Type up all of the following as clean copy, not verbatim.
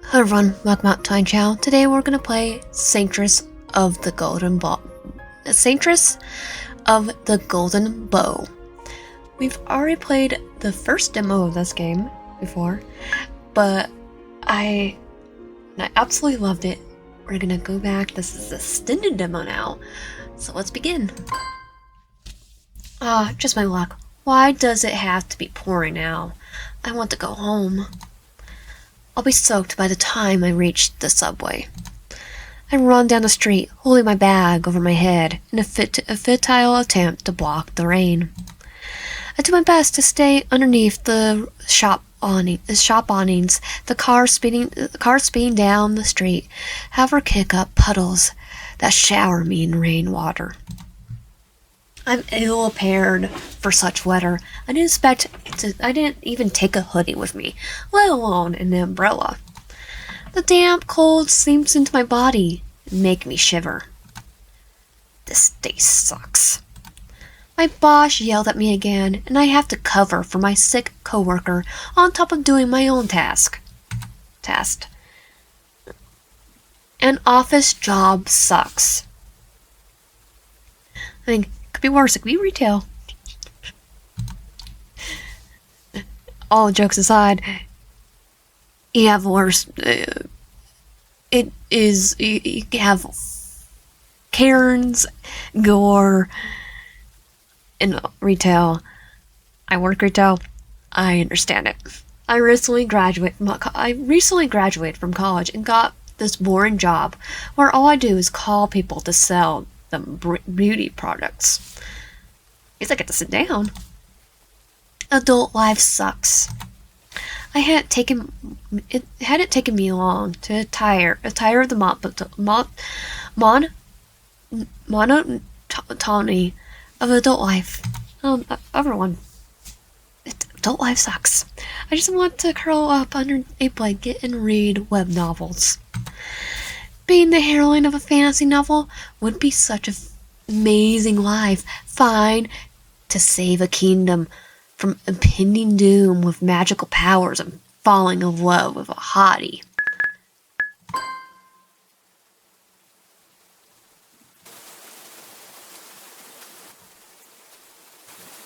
Hello everyone, welcome out to my channel. Today we're gonna play Saintess of the Golden Bow. Saintess of the Golden Bow. We've already played the first demo of this game before, but I absolutely loved it. We're gonna go back. This is the extended demo now, so let's begin. Just my luck. Why does it have to be pouring now? I want to go home. I'll be soaked by the time I reach the subway. I run down the street, holding my bag over my head in a futile attempt to block the rain. I do my best to stay underneath the shop awnings. The cars speeding down the street, however, kick up puddles that shower me in rainwater. I'm ill prepared for such weather. I didn't even take a hoodie with me, let alone an umbrella. The damp cold seeps into my body and make me shiver. This day sucks. My boss yelled at me again, and I have to cover for my sick coworker on top of doing my own task. An office job sucks. I mean, could be worse. It could be retail. All jokes aside, you have worse. It is you have Karens, gore, in retail. I work retail. I understand it. I recently graduated from college and got this boring job where all I do is call people to sell them beauty products. At least I get to sit down. Adult life sucks. It hadn't taken me long to tire of the monotony of adult life. Everyone, adult life sucks. I just want to curl up under a blanket and read web novels. Being the heroine of a fantasy novel would be such an amazing life. Fine to save a kingdom from impending doom with magical powers and falling in love with a hottie.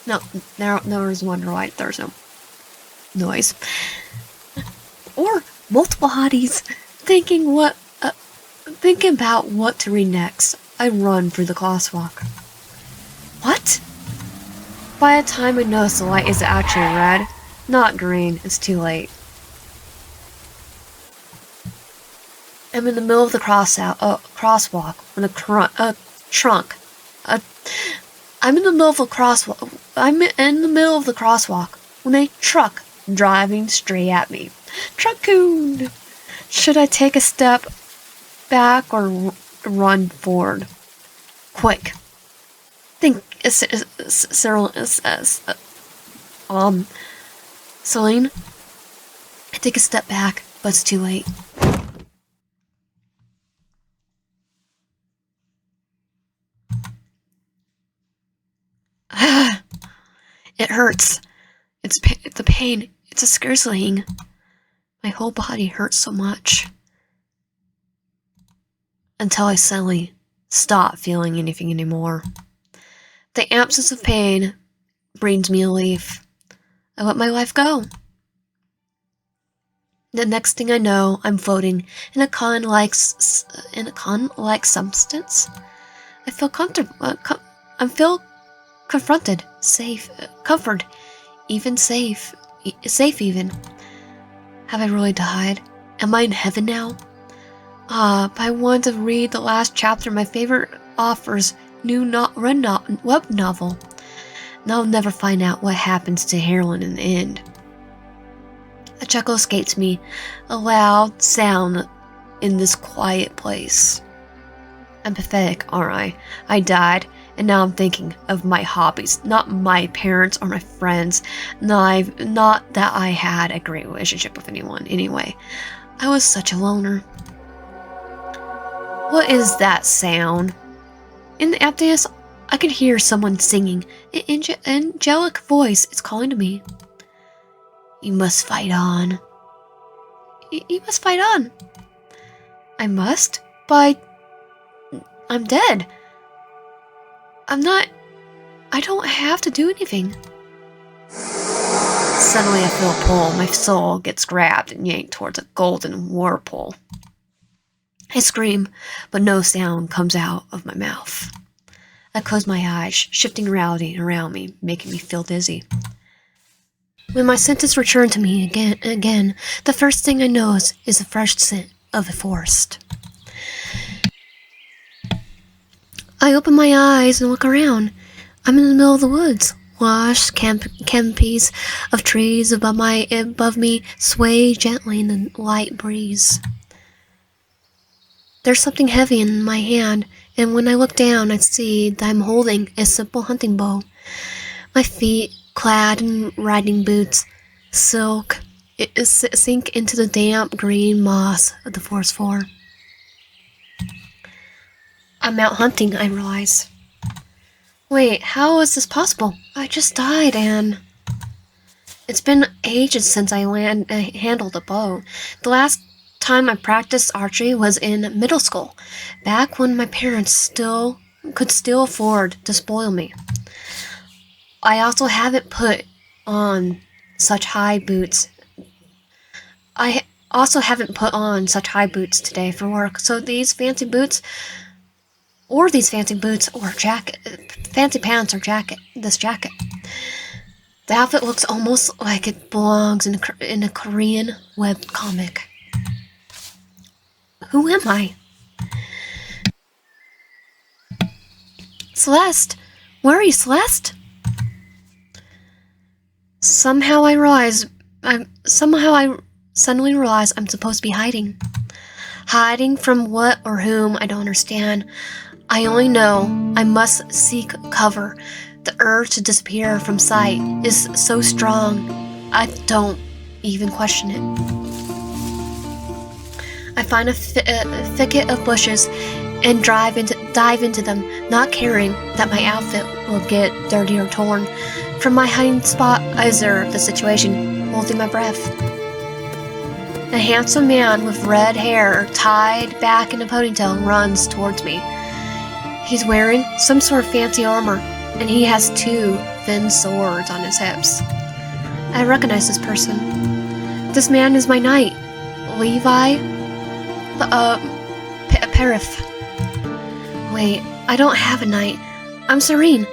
No, there's wonder why there's no noise. Or multiple hotties thinking about what to read next. I run through the crosswalk. What? By the time I notice the light is actually red, not green, it's too late. I'm in the middle of the crosswalk when I'm in the middle of the crosswalk when a truck driving straight at me. Truckoon! Should I take a step back or run forward? Quick. Think, Celine. I take a step back, but it's too late. It hurts. It's the pain. It's excruciating. My whole body hurts so much. Until I suddenly stop feeling anything anymore. The absence of pain brings me relief. I let my life go. The next thing I know, I'm floating in a con-like substance. I feel comfortable. I feel confronted, safe, comfort, even safe even. Have I really died? Am I in heaven now? I want to read the last chapter of my favorite author's new web novel. And I'll never find out what happens to heroine in the end. A chuckle escapes me, a loud sound in this quiet place. I'm pathetic, aren't I? I died, and now I'm thinking of my hobbies, not my parents or my friends. Not that I had a great relationship with anyone, anyway. I was such a loner. What is that sound? In the emptiness, I could hear someone singing. An angelic voice is calling to me. You must fight on. You must fight on. I must? But I'm dead. I don't have to do anything. Suddenly I feel a pull. My soul gets grabbed and yanked towards a golden whirlpool. I scream, but no sound comes out of my mouth. I close my eyes, shifting reality around me, making me feel dizzy. When my senses return to me again, the first thing I notice is the fresh scent of the forest. I open my eyes and look around. I'm in the middle of the woods. Lush canopies of trees above me sway gently in the light breeze. There's something heavy in my hand, and when I look down, I see that I'm holding a simple hunting bow. My feet, clad in riding boots, sink into the damp green moss of the forest floor. I'm out hunting, I realize. Wait, how is this possible? I just died, and it's been ages since I handled a bow. The last time I practiced archery was in middle school, back when my parents could still afford to spoil me. I also haven't put on such high boots. Today for work, so these fancy boots, or fancy pants or this jacket. The outfit looks almost like it belongs in a Korean webcomic. Who am I? Celeste? Where are you, Celeste? Somehow I suddenly realize I'm supposed to be hiding. Hiding from what or whom I don't understand. I only know I must seek cover. The urge to disappear from sight is so strong, I don't even question it. I find a thicket of bushes and dive into them, not caring that my outfit will get dirty or torn. From my hiding spot, I observe the situation, holding my breath. A handsome man with red hair tied back in a ponytail runs towards me. He's wearing some sort of fancy armor, and he has 2 thin swords on his hips. I recognize this person. This man is my knight, Levi Perif. Wait, I don't have a knight. I'm Serene.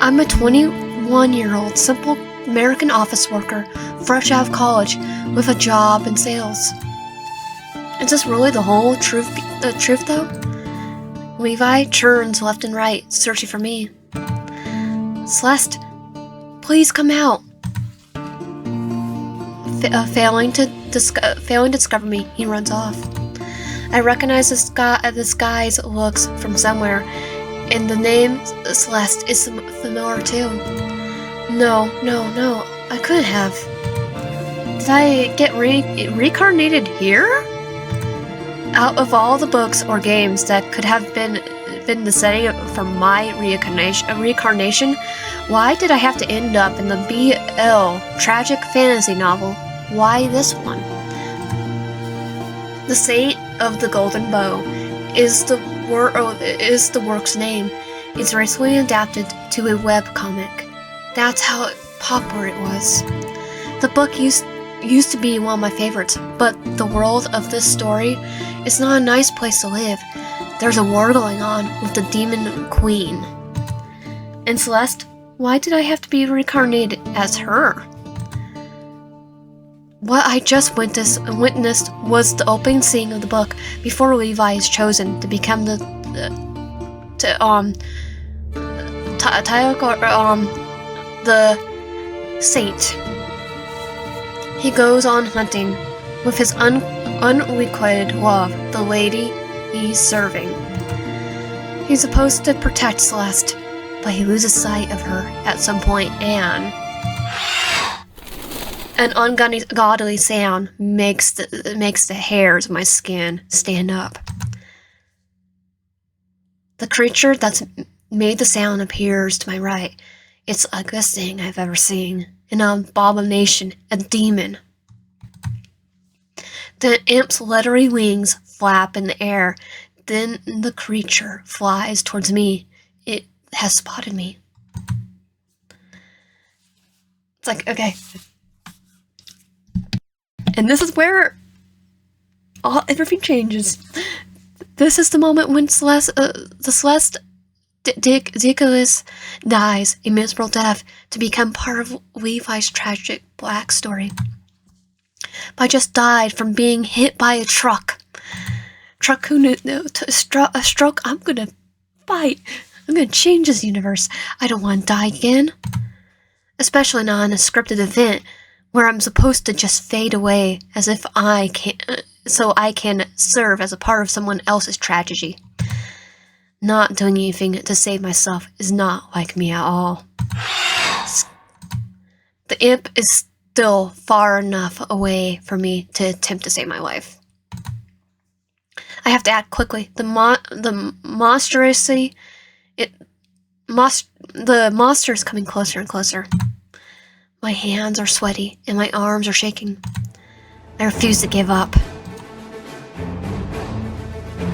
I'm a 21-year-old simple American office worker, fresh out of college, with a job in sales. Is this really the whole truth though? Levi turns left and right, searching for me. Celeste, please come out. Failing to discover me, he runs off. I recognize this guy's looks from somewhere, and the name Celeste is familiar too. No, I couldn't have. Did I get reincarnated here? Out of all the books or games that could have been the setting for my reincarnation, why did I have to end up in the BL tragic fantasy novel? Why this one? The Saint of the Golden Bow is the work's name. It's recently adapted to a webcomic. That's how popular it was. The book used to be one of my favorites, but the world of this story is not a nice place to live. There's a war going on with the demon queen. And Celeste, why did I have to be reincarnated as her? What I just witnessed was the opening scene of the book before Levi is chosen to become the saint. He goes on hunting with his unrequited love, the lady he's serving. He's supposed to protect Celeste, but he loses sight of her at some point, and an ungodly sound makes the hairs of my skin stand up. The creature that's made the sound appears to my right. It's the ugliest thing I've ever seen. An abomination, a demon. The imp's leathery wings flap in the air. Then the creature flies towards me. It has spotted me. It's like, okay. And this is where everything changes. This is the moment when Celeste Dickolis dies a miserable death to become part of Levi's tragic black story. I just died from being hit by a truck. Truck who a stroke. I'm gonna fight. I'm gonna change this universe. I don't want to die again. Especially not in a scripted event where I'm supposed to just fade away as if so I can serve as a part of someone else's tragedy. Not doing anything to save myself is not like me at all. The imp is still far enough away for me to attempt to save my life. I have to act quickly. The monster is coming closer and closer. My hands are sweaty and my arms are shaking. I refuse to give up.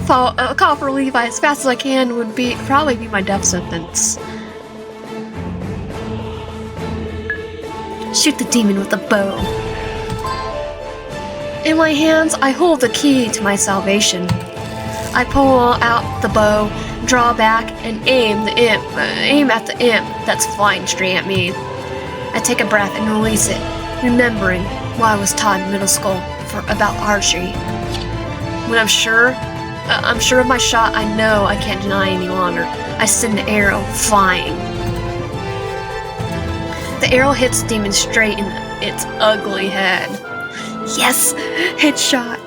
Call for Levi as fast as I can would probably be my death sentence. Shoot the demon with a bow. In my hands, I hold the key to my salvation. I pull out the bow, draw back, and aim at the imp that's flying straight at me. I take a breath and release it, remembering what I was taught in middle school about archery. When I'm sure of my shot, I know I can't deny any longer. I send the arrow flying. The arrow hits the demon straight in its ugly head. Yes! Headshot!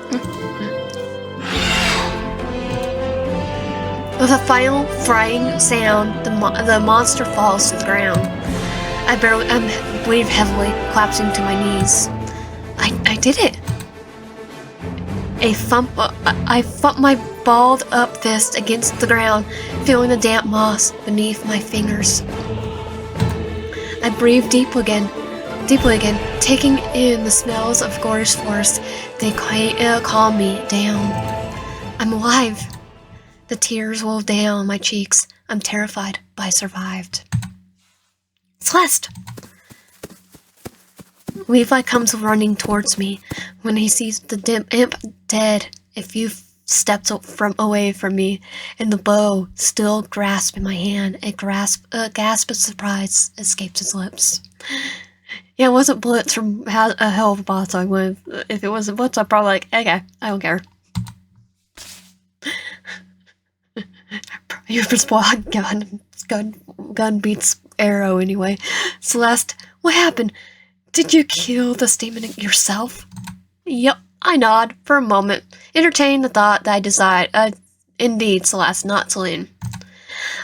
With a final frying sound, the monster falls to the ground. I breathe heavily, collapsing to my knees. I did it! I thump my balled up fist against the ground, feeling the damp moss beneath my fingers. I breathe deeply again, taking in the smells of gorgeous forest. They calm me down. I'm alive. The tears roll down my cheeks. I'm terrified, but I survived. Celeste! Levi comes running towards me. When he sees the imp dead, a few steps away from me, and the bow still grasped in my hand, a gasp of surprise escapes his lips. Yeah, it wasn't Blitz from a hell of a boss I would. If it wasn't Blitz, I'd probably like, okay, I don't care. Your squad gun beats arrow anyway. Celeste, what happened? Did you kill this demon yourself? Yep, I nod for a moment, entertaining the thought that I decide, indeed, Celeste, not Celine.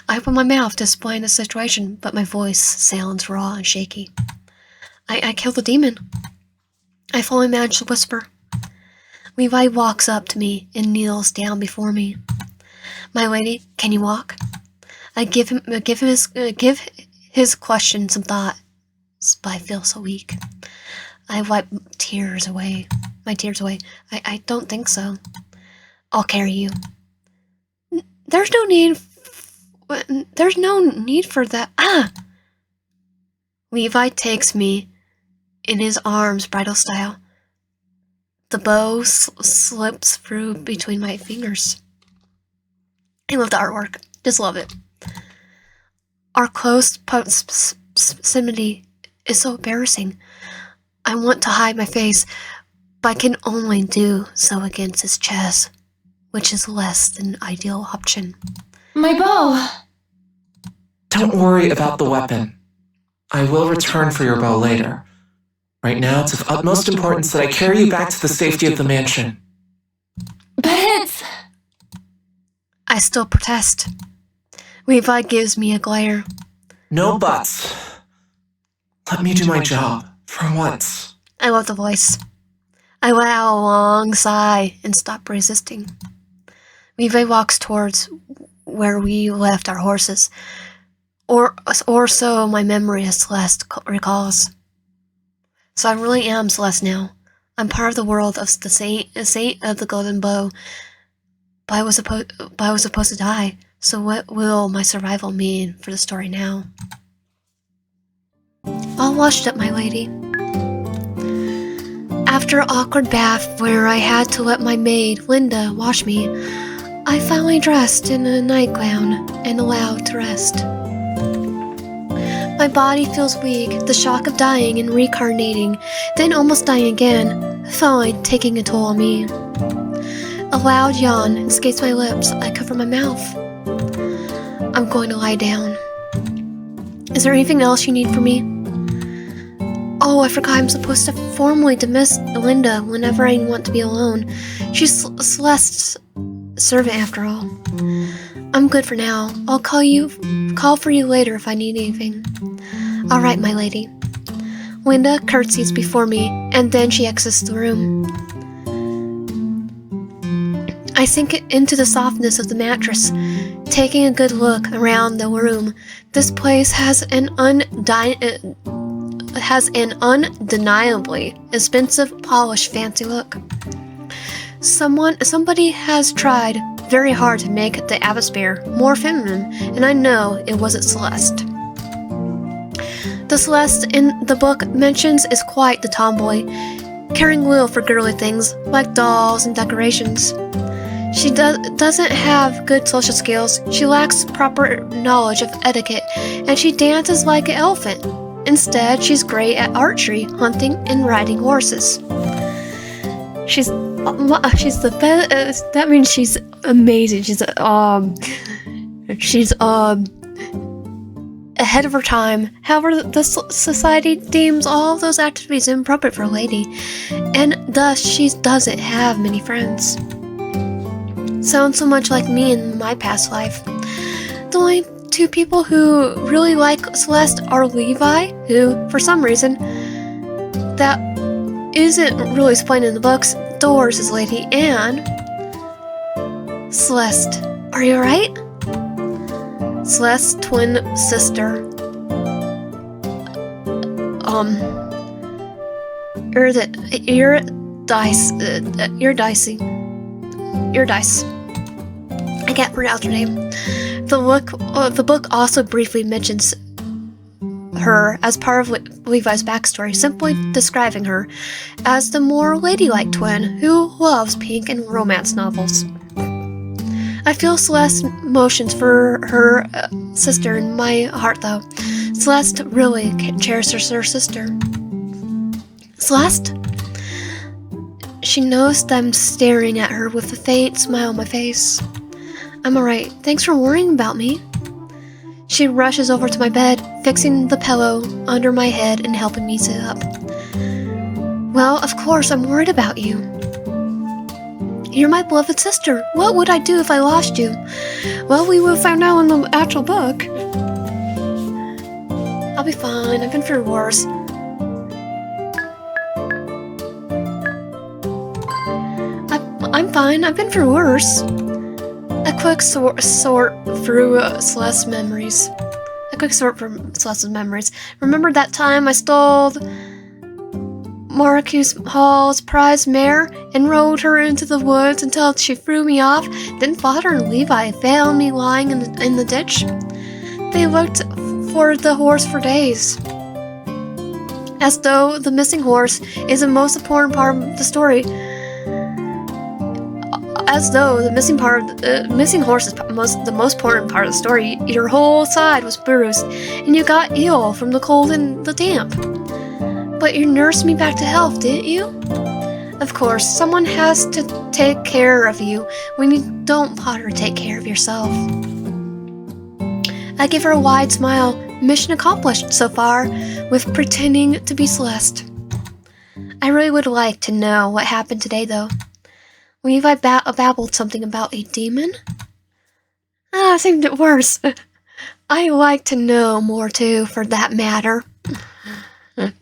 I open my mouth to explain the situation, but my voice sounds raw and shaky. I killed the demon. I fully managed to whisper. Levi walks up to me and kneels down before me. My lady, can you walk? I give his question some thought, but I feel so weak. I wipe my tears away. I don't think so. I'll carry you. There's no need for that. Ah! Levi takes me in his arms, bridal style. The bow slips through between my fingers. I love the artwork. Just love it. Our close proximity is so embarrassing. I want to hide my face, but I can only do so against his chest, which is less than an ideal option. My bow! Don't worry about the weapon. I will return for your bow later. Right now, it's of utmost importance that I carry you back to the safety of the mansion. But it's... I still protest. Levi gives me a glare. No buts. Let me do my job, for once. I love the voice. I let out a long sigh and stop resisting. Levi walks towards where we left our horses, or so my memory of Celeste recalls. So I really am Celeste now. I'm part of the world of the saint of the golden bow. But I was supposed to die. So what will my survival mean for the story now? All washed up, my lady. After an awkward bath where I had to let my maid, Linda, wash me, I finally dressed in a nightgown and allowed to rest. My body feels weak, the shock of dying and reincarnating, then almost dying again, finally taking a toll on me. A loud yawn escapes my lips, I cover my mouth. I'm going to lie down. Is there anything else you need from me? Oh, I forgot I'm supposed to formally dismiss Linda whenever I want to be alone. She's Celeste's servant after all. I'm good for now. I'll call for you later if I need anything. All right, my lady. Linda curtsies before me, and then she exits the room. I sink into the softness of the mattress, taking a good look around the room. This place has an undeniably expensive, polished, fancy look. Somebody has tried very hard to make the atmosphere more feminine, and I know it wasn't Celeste. The Celeste in the book mentions is quite the tomboy, caring little for girly things like dolls and decorations. She doesn't have good social skills, she lacks proper knowledge of etiquette, and she dances like an elephant. Instead, she's great at archery, hunting, and riding horses. She's the best. That means she's amazing. She's ahead of her time. However, the society deems all of those activities inappropriate for a lady, and thus she doesn't have many friends. Sounds so much like me in my past life. The only two people who really like Celeste are Levi, who, for some reason, that isn't really explained in the books, adores his lady, and Celeste. Are you alright? Celeste's twin sister. Eurydice. I can't pronounce her name. The book also briefly mentions her as part of Levi's backstory, simply describing her as the more ladylike twin who loves pink and romance novels. I feel Celeste's emotions for her sister in my heart, though. Celeste really cherishes her sister. Celeste? She knows that I'm staring at her with a faint smile on my face. I'm alright. Thanks for worrying about me. She rushes over to my bed, fixing the pillow under my head and helping me sit up. Well, of course, I'm worried about you. You're my beloved sister. What would I do if I lost you? Well, we will find out in the actual book. I'll be fine. I've been through worse. I'm fine. I've been through worse. A quick sort through Celeste's memories. Remember that time I stole Marcus Hall's prize mare and rode her into the woods until she threw me off? Then Father and Levi found me lying in the ditch. They looked for the horse for days, as though the missing horse is the most important part of the story. As though the missing horse is the most important part of the story. Your whole side was bruised, and you got ill from the cold and the damp. But you nursed me back to health, didn't you? Of course, someone has to take care of you when you don't bother to take care of yourself. I give her a wide smile. Mission accomplished so far, with pretending to be Celeste. I really would like to know what happened today, though. Levi babbled something about a demon? It seemed worse. I like to know more too, for that matter.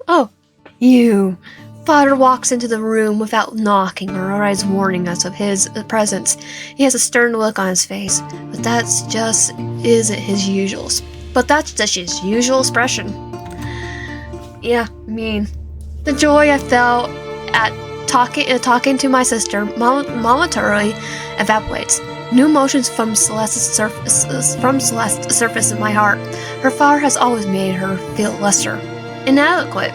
Oh, you. Father walks into the room without knocking or otherwise warning us of his presence. He has a stern look on his face, but that's just his usual expression. Yeah, the joy I felt at talking to my sister momentarily evaporates. New emotions from Celeste's surface in my heart. Her father has always made her feel lesser, inadequate.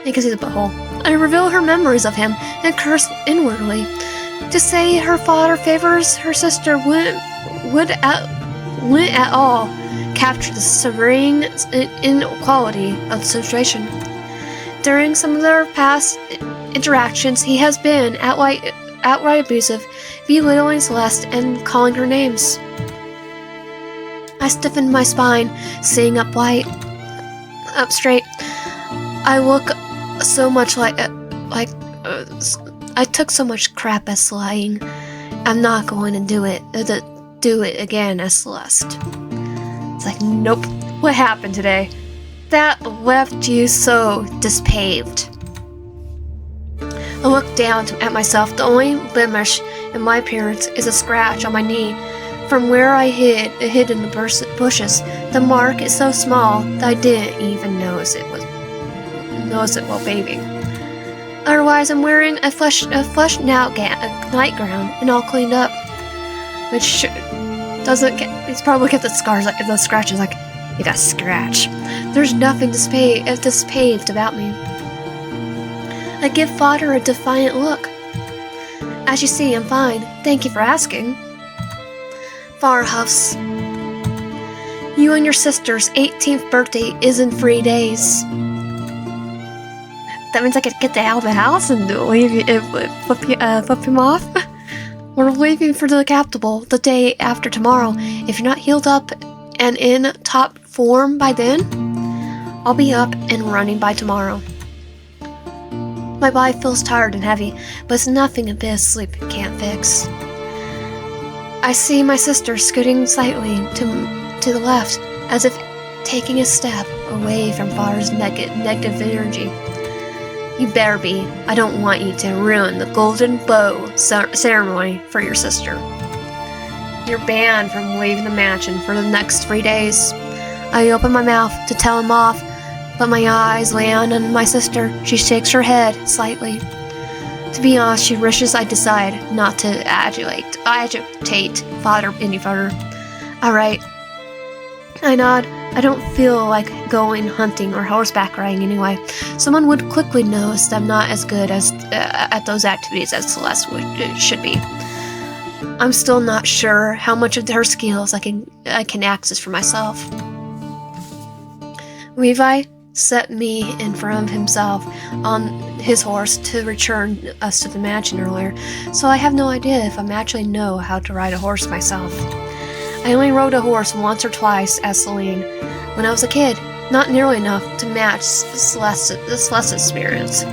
You can see the butthole. I reveal her memories of him and curse inwardly. To say her father favors her sister wouldn't at all capture the serene inequality of the situation. During some of their past interactions, he has been outright abusive, belittling Celeste and calling her names. I stiffened my spine, sitting up straight. I look so much like I took so much crap as lying. I'm not going to do it again as Celeste. It's like, nope. What happened today? That left you so dispaved. I look down at myself. The only blemish in my appearance is a scratch on my knee from where I hid in the bushes. The mark is so small that I didn't even notice it while bathing. Otherwise, I'm wearing a flesh nightgown and all cleaned up, which doesn't get. He's probably got the scratches. Like, you got a scratch. There's nothing dispaved about me. I give Fodder a defiant look. As you see, I'm fine. Thank you for asking. Far huffs. You and your sister's 18th birthday is in 3 days. That means I could get out of the house and flip him off. We're leaving for the captivate the day after tomorrow. If you're not healed up and in top form by then, I'll be up and running by tomorrow. My body feels tired and heavy, but it's nothing a bit of sleep can't fix. I see my sister scooting slightly to the left, as if taking a step away from Father's negative energy. You better be. I don't want you to ruin the golden bow ceremony for your sister. You're banned from leaving the mansion for the next 3 days. I open my mouth to tell him off, but my eyes land on my sister. She shakes her head slightly. To be honest, she wishes I decide not to agitate Father any further. Alright. I nod. I don't feel like going hunting or horseback riding anyway. Someone would quickly notice that I'm not as good at those activities as Celeste should be. I'm still not sure how much of her skills I can access for myself. Levi set me in front of himself on his horse to return us to the mansion earlier, so I have no idea if I actually know how to ride a horse myself. I only rode a horse once or twice as Celine when I was a kid, not nearly enough to match Celeste's experience.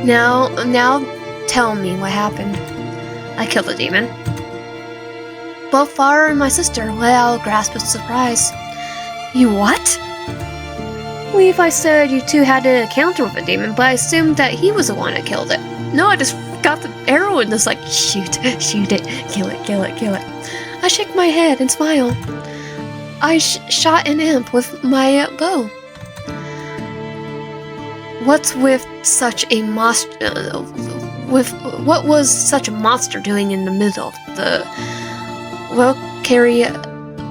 Now tell me what happened. I killed the demon. Both Father and my sister let out a gasp of surprise. You what? Levi said you two had an encounter with a demon, but I assumed that he was the one that killed it. No, I just got the arrow and just like, shoot it, kill it. I shake my head and smile. I shot an imp with my bow. What was such a monster doing in the middle of the Valkyria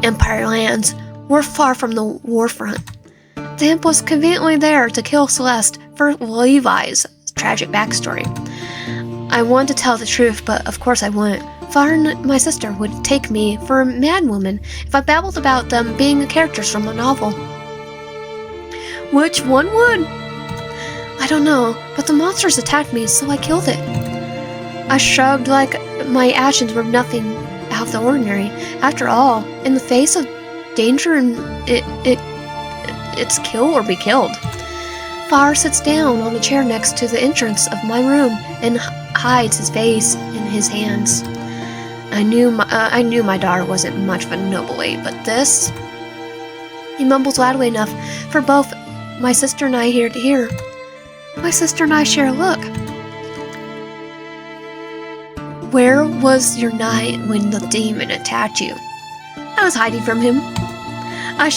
Empire lands? We're far from the war front. The imp was conveniently there to kill Celeste for Levi's tragic backstory. I wanted to tell the truth, but of course I wouldn't. Father and my sister would take me for a madwoman if I babbled about them being the characters from the novel. Which one would? I don't know, but the monsters attacked me, so I killed it. I shrugged like my actions were nothing out of the ordinary. After all, in the face of danger, it's kill or be killed. Father sits down on the chair next to the entrance of my room and hides his face in his hands. I knew my daughter wasn't much of a noble lady, but this... He mumbles loudly enough for both my sister and I here to hear. My sister and I share a look. Where was your night when the demon attacked you? I was hiding from him. I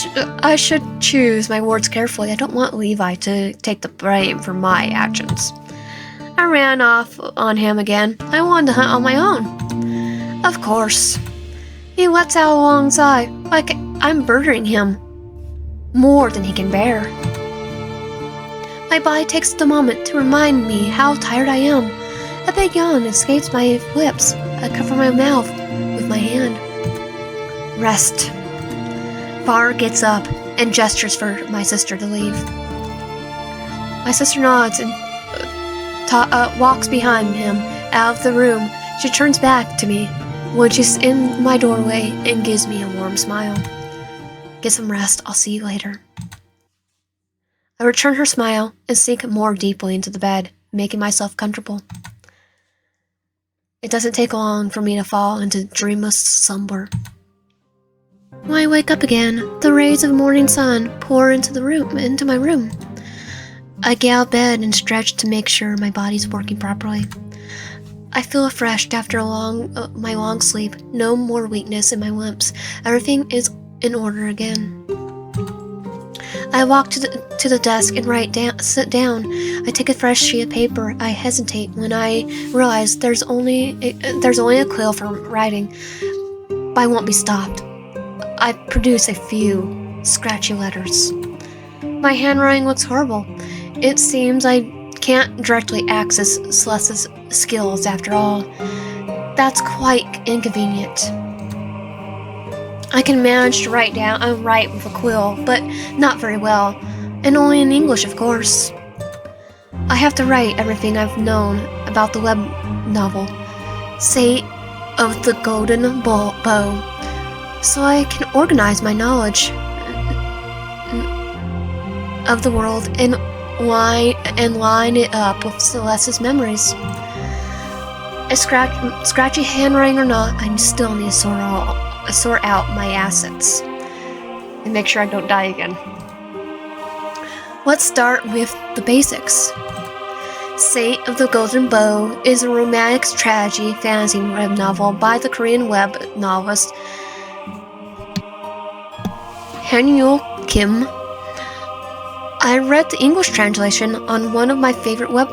should choose my words carefully. I don't want Levi to take the blame for my actions. I ran off on him again. I wanted to hunt on my own. Of course. He lets out a long sigh, like I'm burdening him more than he can bear. My body takes the moment to remind me how tired I am. A big yawn escapes my lips. I cover my mouth with my hand. Rest. Var gets up and gestures for my sister to leave. My sister nods and walks behind him out of the room. She turns back to me when she's in my doorway and gives me a warm smile. Get some rest. I'll see you later. I return her smile and sink more deeply into the bed, making myself comfortable. It doesn't take long for me to fall into dreamless slumber. When I wake up again, the rays of morning sun pour into my room. I get out of bed and stretch to make sure my body's working properly. I feel refreshed after my long sleep. No more weakness in my limbs. Everything is in order again. I walk to the desk and sit down. I take a fresh sheet of paper. I hesitate when I realize there's only a quill for writing, but I won't be stopped. I produce a few scratchy letters. My handwriting looks horrible. It seems I can't directly access Celeste's skills after all. That's quite inconvenient. I can manage to write with a quill, but not very well, and only in English, of course. I have to write everything I've known about the web novel, Saint of the Golden Bow, so I can organize my knowledge of the world and line it up with Celeste's memories. A scratchy handwriting or not, I still need to sort out my assets and make sure I don't die again. Let's start with the basics. Saint of the Golden Bow is a romantic tragedy fantasy web novel by the Korean web novelist Han-yul Kim. I read the English translation on one of my favorite web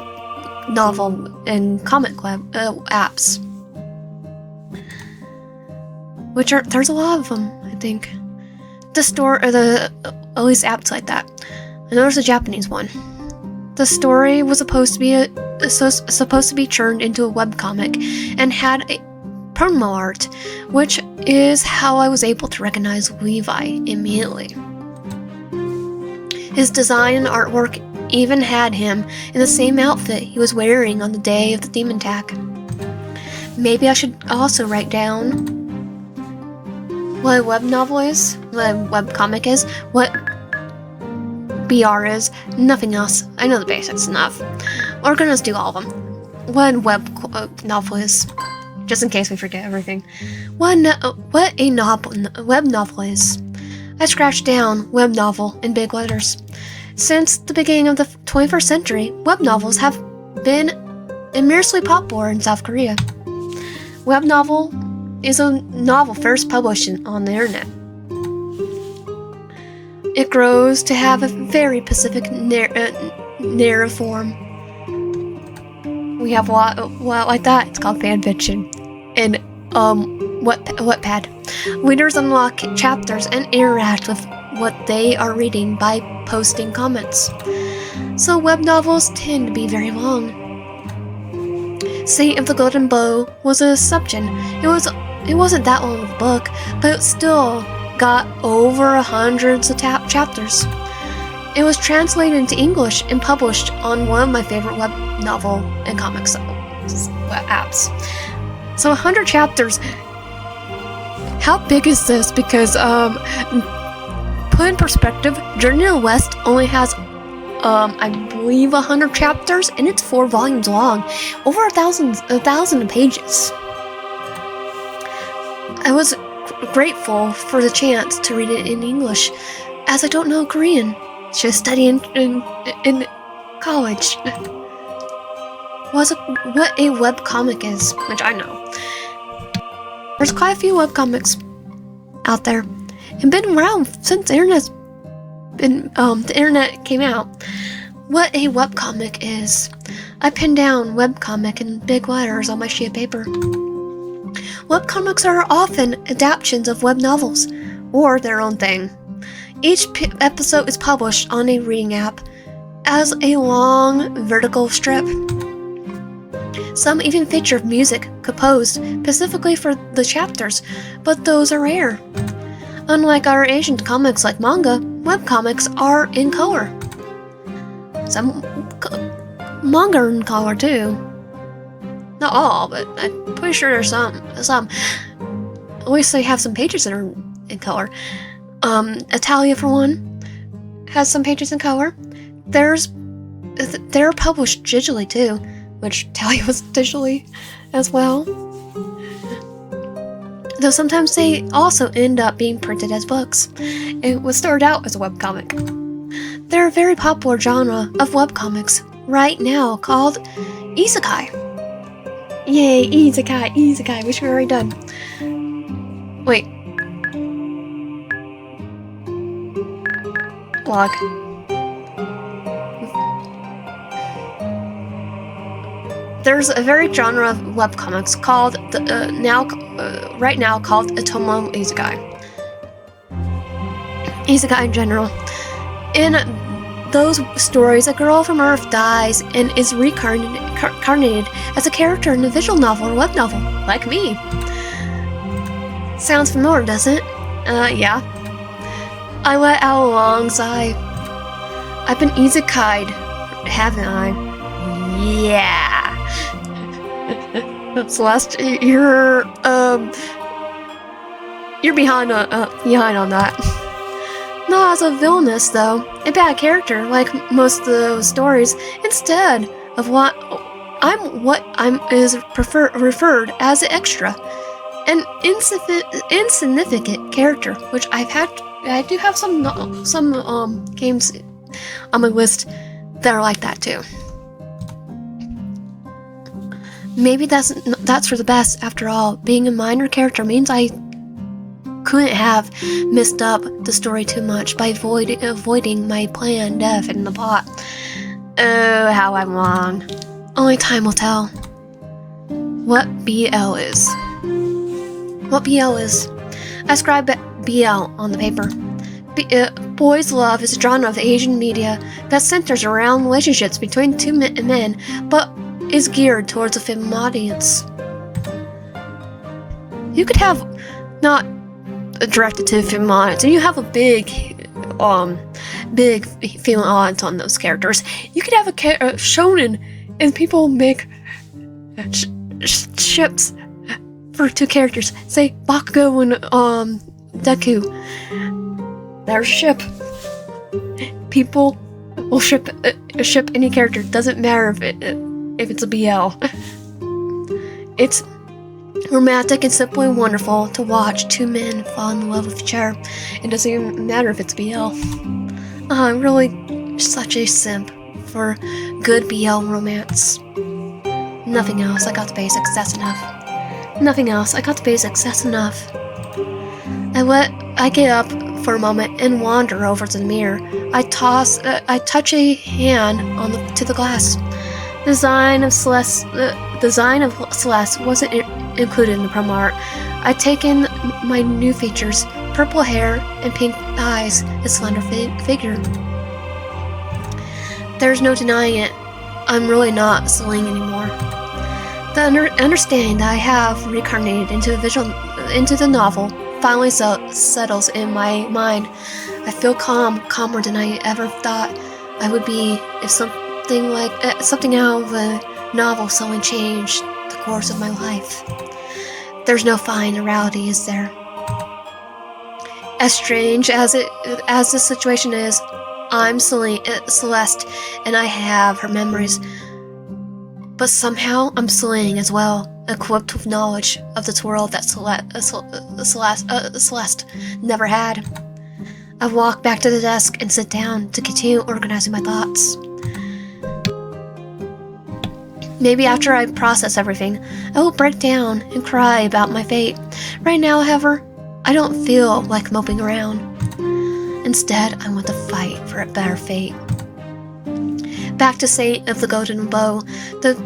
novel and comic web apps. There's a lot of them, I think. At least apps like that. I know there's a Japanese one. The story was supposed to be turned into a webcomic and had a promo art, which is how I was able to recognize Levi immediately. His design and artwork even had him in the same outfit he was wearing on the day of the demon attack. Maybe I should also write down what a web novel is, what a web comic is, what BR is, nothing else. I know the basics enough. We're gonna do all of them. What a web novel is, just in case we forget everything. What a web novel is. I scratched down web novel in big letters. Since the beginning of the 21st century, web novels have been immensely popular in South Korea. Web novel is a novel first published on the internet. It grows to have a very specific narrative form. We have a lot like that. It's called fanfiction. And Wattpad. Readers unlock chapters and interact with what they are reading by posting comments. So web novels tend to be very long. Saint of the Golden Bow was a exception. It wasn't that long of a book, but it still got over hundreds of chapters. It was translated into English and published on one of my favorite web novel and comics apps. So 100 chapters. How big is this? Because put in perspective, Journey to the West only has I believe 100 chapters, and it's 4 volumes long, over a thousand pages. I was grateful for the chance to read it in English, as I don't know Korean. Should study in college. What a webcomic is, which I know. There's quite a few webcomics out there, and been around since the internet came out. what a webcomic is. I pinned down webcomic in big letters on my sheet of paper. Webcomics are often adaptations of web novels, or their own thing. Each episode is published on a reading app as a long vertical strip. Some even feature music composed specifically for the chapters, but those are rare. Unlike our Asian comics like manga, webcomics are in color. Some manga are in color too. Not all, but I'm pretty sure there's some. At least they have some pages that are in color. Italia, for one, has some pages in color. They're published digitally too, which Italia was digitally as well. Though sometimes they also end up being printed as books. It was started out as a webcomic. They're a very popular genre of webcomics right now called isekai. Yay, isekai, wish we were already done. Wait. Log. There's a very genre of webcomics called right now called otome isekai. Isekai in general. In those stories, a girl from Earth dies and is reincarnated as a character in a visual novel or web novel, like me. Sounds familiar, doesn't it? Yeah. I let out a long sigh. I've been isekai'd, haven't I? Yeah. Celeste, you're behind on that. Not as a villainess, though. A bad character, like most of those stories. Instead of what I'm is referred as an extra, an insignificant character, which I do have some games on my list that are like that too. Maybe that's for the best. After all, being a minor character means I couldn't have messed up the story too much by avoiding my planned death in the plot. Oh, how I'm wrong. Only time will tell. What BL is. What BL is. I scribe BL on the paper. Boys' love is a genre of Asian media that centers around relationships between two men, but is geared towards a female audience. You could have not directed to a female audience, and you have a big female audience on those characters. You could have a shonen, and people make ships for two characters. Say Bakugo and Deku. There's a ship. People will ship any character. Doesn't matter if it's a BL. It's romantic and simply wonderful to watch two men fall in love with each other. It doesn't even matter if it's BL. I'm really such a simp for good BL romance. Nothing else, I got the basics, that's enough. Nothing else, I got the basics, that's enough. I get up for a moment and wander over to the mirror. I touch a hand to the glass. The design of Celeste wasn't included in the promo art. I'd taken my new features, purple hair and pink eyes, and slender figure. There's no denying it. I'm really not Celine anymore. The understanding that I have reincarnated into the novel finally settles in my mind. I feel calmer than I ever thought I would be if something out of a novel suddenly changed the course of my life. There's no fine reality, is there? As strange as the situation is, I'm Celeste, and I have her memories. But somehow I'm Celine as well, equipped with knowledge of this world that Celeste never had. I walk back to the desk and sit down to continue organizing my thoughts. Maybe after I process everything, I will break down and cry about my fate. Right now, however, I don't feel like moping around. Instead, I want to fight for a better fate. Back to Saint of the Golden Bow, the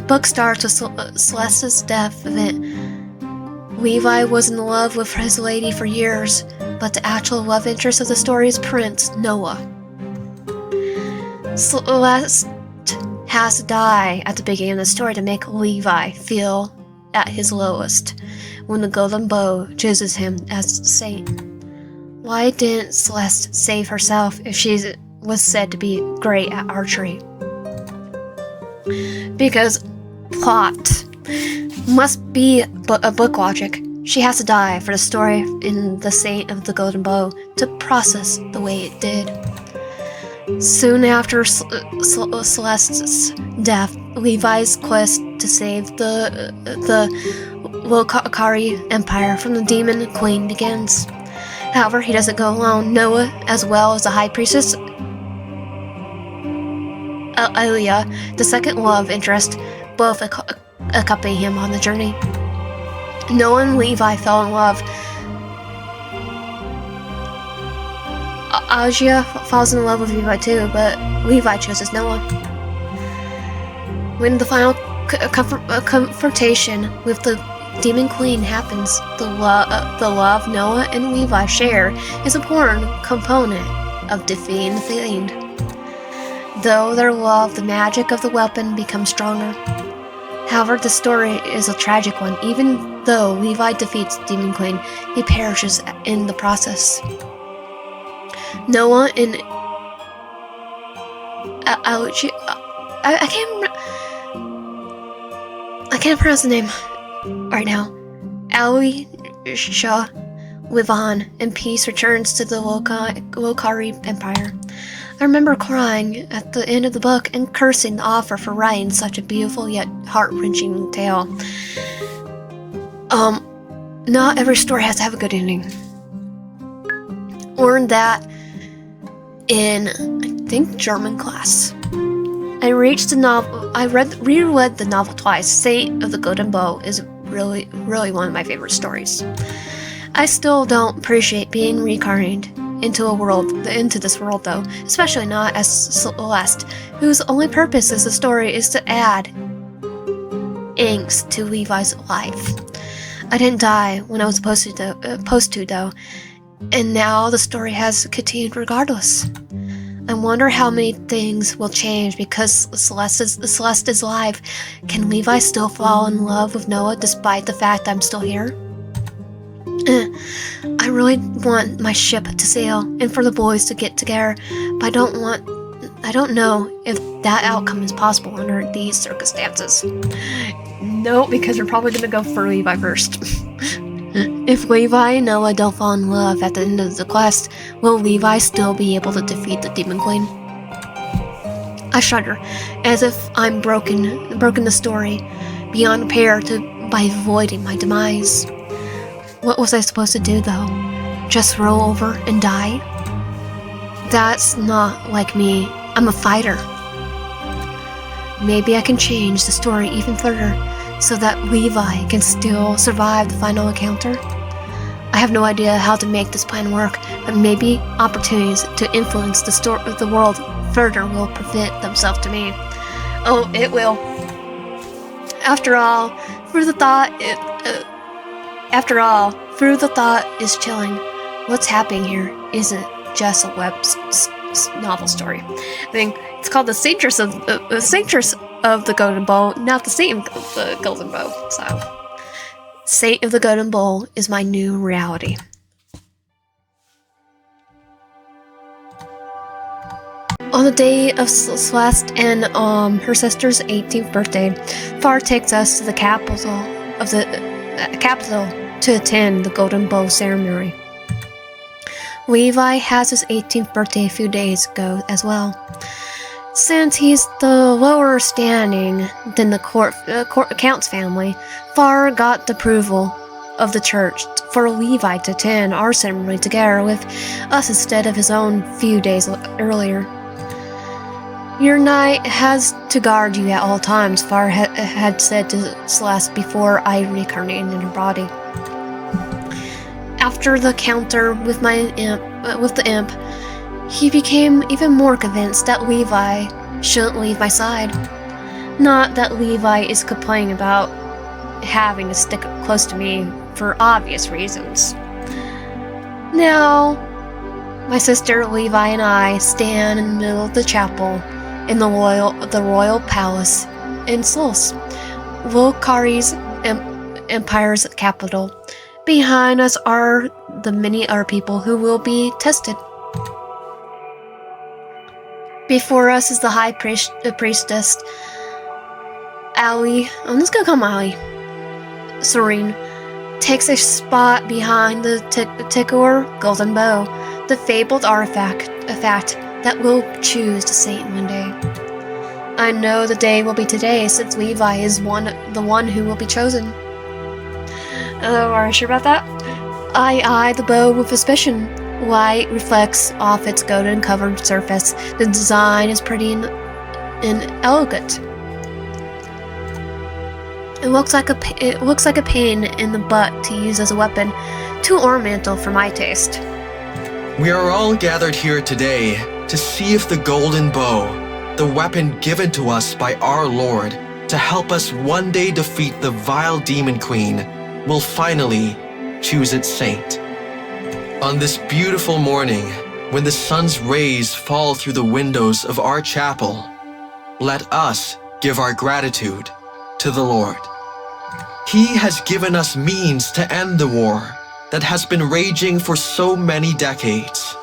book starts with Celeste's death event. Levi was in love with his lady for years, but the actual love interest of the story is Prince Noah. Celeste has to die at the beginning of the story to make Levi feel at his lowest when the Golden Bow chooses him as saint. Why didn't Celeste save herself if she was said to be great at archery? Because plot must be a book logic. She has to die for the story in the Saint of the Golden Bow to process the way it did. Soon after Celeste's death, Levi's quest to save the Lokari Empire from the Demon Queen begins. However, he doesn't go alone. Noah, as well as the High Priestess Elia, the second love interest, both accompany him on the journey. Noah and Levi fell in love. Asia falls in love with Levi too, but Levi chooses Noah. When the final confrontation with the Demon Queen happens, the love Noah and Levi share is an important component of defeating the fiend. Though their love, the magic of the weapon becomes stronger. However, the story is a tragic one. Even though Levi defeats Demon Queen, he perishes in the process. Noah and I can't pronounce the name right now. Elisha live on, and peace returns to the Lokari Empire. I remember crying at the end of the book and cursing the author for writing such a beautiful yet heart-wrenching tale. Not every story has to have a good ending. Learned that in, I think, German class. I reread the novel twice. Saint of the Golden Bow is really one of my favorite stories. I still don't appreciate being reincarnated into this world though, especially not as Celeste, whose only purpose as the story is to add angst to Levi's life. I didn't die when I was supposed to though, and now the story has continued regardless. I wonder how many things will change because Celeste is alive. Can Levi still fall in love with Noah despite the fact I'm still here? I really want my ship to sail and for the boys to get together, but I don't know if that outcome is possible under these circumstances. No, because we're probably gonna go for Levi first. If Levi and Noah don't fall in love at the end of the quest, will Levi still be able to defeat the Demon Queen? I shudder, as if I'm broken the story beyond repair by avoiding my demise. What was I supposed to do though? Just roll over and die? That's not like me. I'm a fighter. Maybe I can change the story even further so that Levi can still survive the final encounter. I have no idea how to make this plan work, but maybe opportunities to influence the world further will present themselves to me. Oh, it will. After all, through the thought is chilling. What's happening here isn't just a web novel story. I mean, it's called the Saintess of the Golden Bow, not the Saint of the Golden Bow. So, Saint of the Golden Bow is my new reality. On the day of Celeste and her sister's 18th birthday, Far takes us to the capital to attend the Golden Bow ceremony. Levi has his 18th birthday a few days ago as well. Since he's the lower standing than the Count's family, Far got the approval of the church for Levi to attend our ceremony together with us instead of his own few days earlier. Your knight has to guard you at all times, Far had said to Celeste before I reincarnated in her body. After the encounter with the imp, he became even more convinced that Levi shouldn't leave my side. Not that Levi is complaining about having to stick close to me for obvious reasons. Now, my sister Levi and I stand in the middle of the chapel in the royal palace in Sols, Volcari's empire's capital. Behind us are the many other people who will be tested. Before us is the high priestess, Ali. I'm just gonna call him Ali. Serene takes a spot behind the Tigor golden bow, the fabled artifact that will choose the saint one day. I know the day will be today, since Levi is the one who will be chosen. Oh, are you sure about that? I eye the bow with suspicion. Light reflects off its golden covered surface. The design is pretty and elegant. It looks like a pain in the butt to use as a weapon, too ornamental for my taste. We are all gathered here today to see if the golden bow, the weapon given to us by our Lord to help us one day defeat the vile demon queen, will finally choose its saint. On this beautiful morning, when the sun's rays fall through the windows of our chapel, let us give our gratitude to the Lord. He has given us means to end the war that has been raging for so many decades.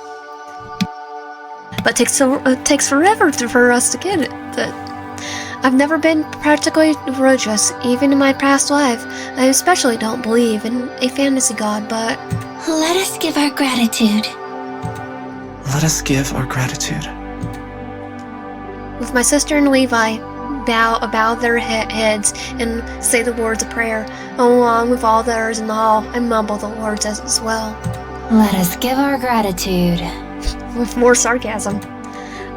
But it takes forever for us to get it. I've never been practically religious, even in my past life. I especially don't believe in a fantasy god, but... Let us give our gratitude. Let us give our gratitude. With my sister and Levi, bow their heads and say the words of prayer. Along with all the others in the hall, I mumble the words as well. Let us give our gratitude. With more sarcasm.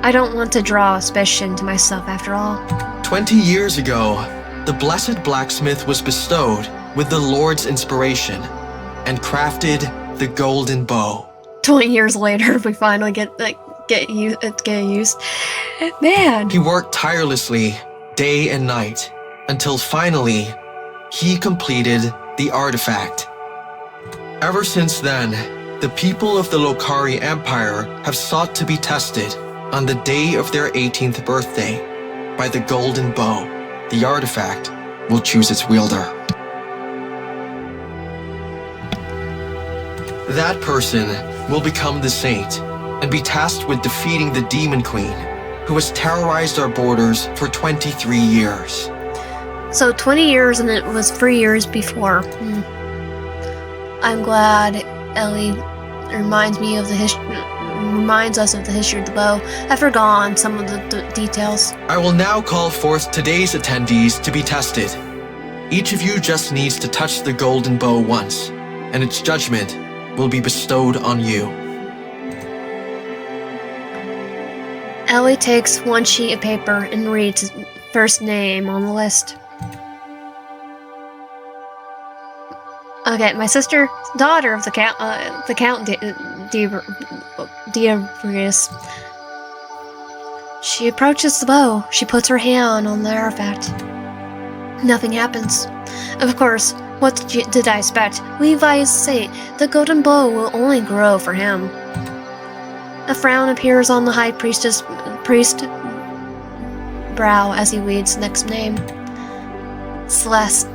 I don't want to draw suspicion to myself after all. 20 years ago, the blessed blacksmith was bestowed with the Lord's inspiration and crafted the golden bow. 20 years later, we finally get used. Man. He worked tirelessly, day and night, until finally, he completed the artifact. Ever since then, the people of the Lokari Empire have sought to be tested on the day of their 18th birthday by the golden bow. The artifact will choose its wielder. That person will become the saint and be tasked with defeating the demon queen, who has terrorized our borders for 23 years. So 20 years, and it was 3 years before. I'm glad Ellie reminds us of the history of the bow. I've forgotten some of the details. I will now call forth today's attendees to be tested. Each of you just needs to touch the golden bow once, and its judgment will be bestowed on you. Ellie takes one sheet of paper and reads his first name on the list. Okay, my sister, daughter of the Count Diabris. She approaches the bow. She puts her hand on the artifact. Nothing happens. Of course, what did I expect? Levi is a saint. The golden bow will only grow for him. A frown appears on the high priest's brow as he reads the next name. Celeste,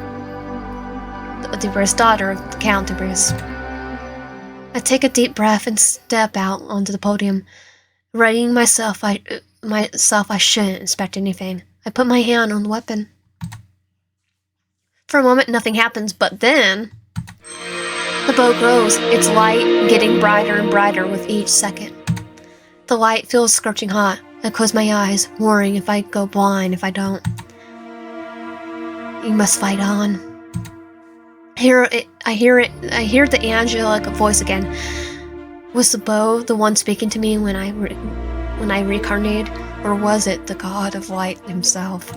the daughter of the Count Debris. I take a deep breath and step out onto the podium. Readying myself, I shouldn't expect anything. I put my hand on the weapon. For a moment, nothing happens, but then... the bow grows, its light getting brighter and brighter with each second. The light feels scorching hot. I close my eyes, worrying if I go blind if I don't. You must fight on. I hear the angelic voice again. Was the bow the one speaking to me when I reincarnated, or was it the god of light himself?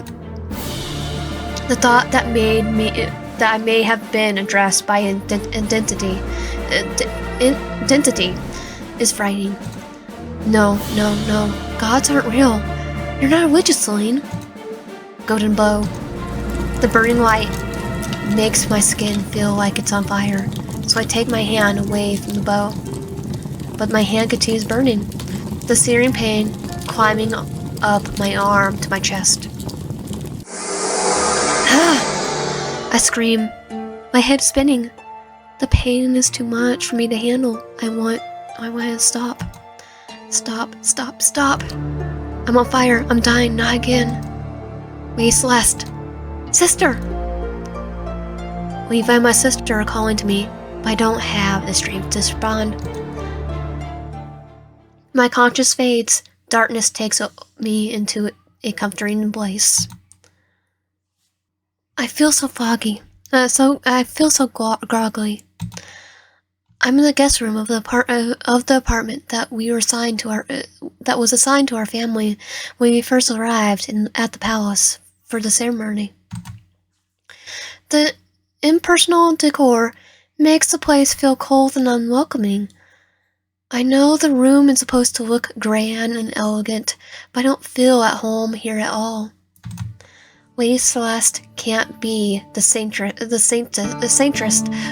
The thought that I may have been addressed by identity is frightening. No. Gods aren't real. You're not a witch, Celine. Golden bow. The burning light makes my skin feel like it's on fire, so I take my hand away from the bow. But my hand continues burning, the searing pain climbing up my arm to my chest. I scream, my head spinning. The pain is too much for me to handle. I want to stop. Stop. I'm on fire. I'm dying. Not again. Wait, Celeste. Sister! Levi and my sister are calling to me, but I don't have the strength to respond. My conscience fades. Darkness takes me into a comforting place. I feel so foggy. I feel so groggly. I'm in the guest room of the apartment that was assigned to our family when we first arrived at the palace for the ceremony. The impersonal decor makes the place feel cold and unwelcoming. I know the room is supposed to look grand and elegant, but I don't feel at home here at all. Lady Celeste can't be the saintress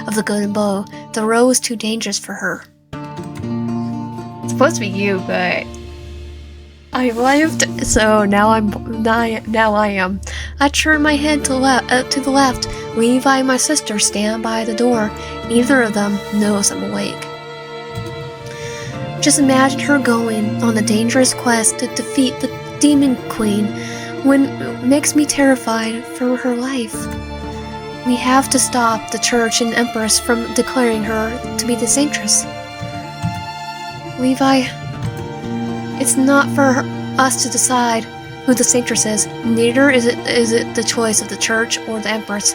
of the Golden Bow. The road is too dangerous for her. It's supposed to be you, but I lived, so now I am. I turn my head to the left. Levi and my sister stand by the door. Neither of them knows I'm awake. Just imagine her going on a dangerous quest to defeat the Demon Queen. Makes me terrified for her life. We have to stop the church and empress from declaring her to be the saintress. Levi, it's not for us to decide who the saintress is. Neither is it the choice of the church or the empress.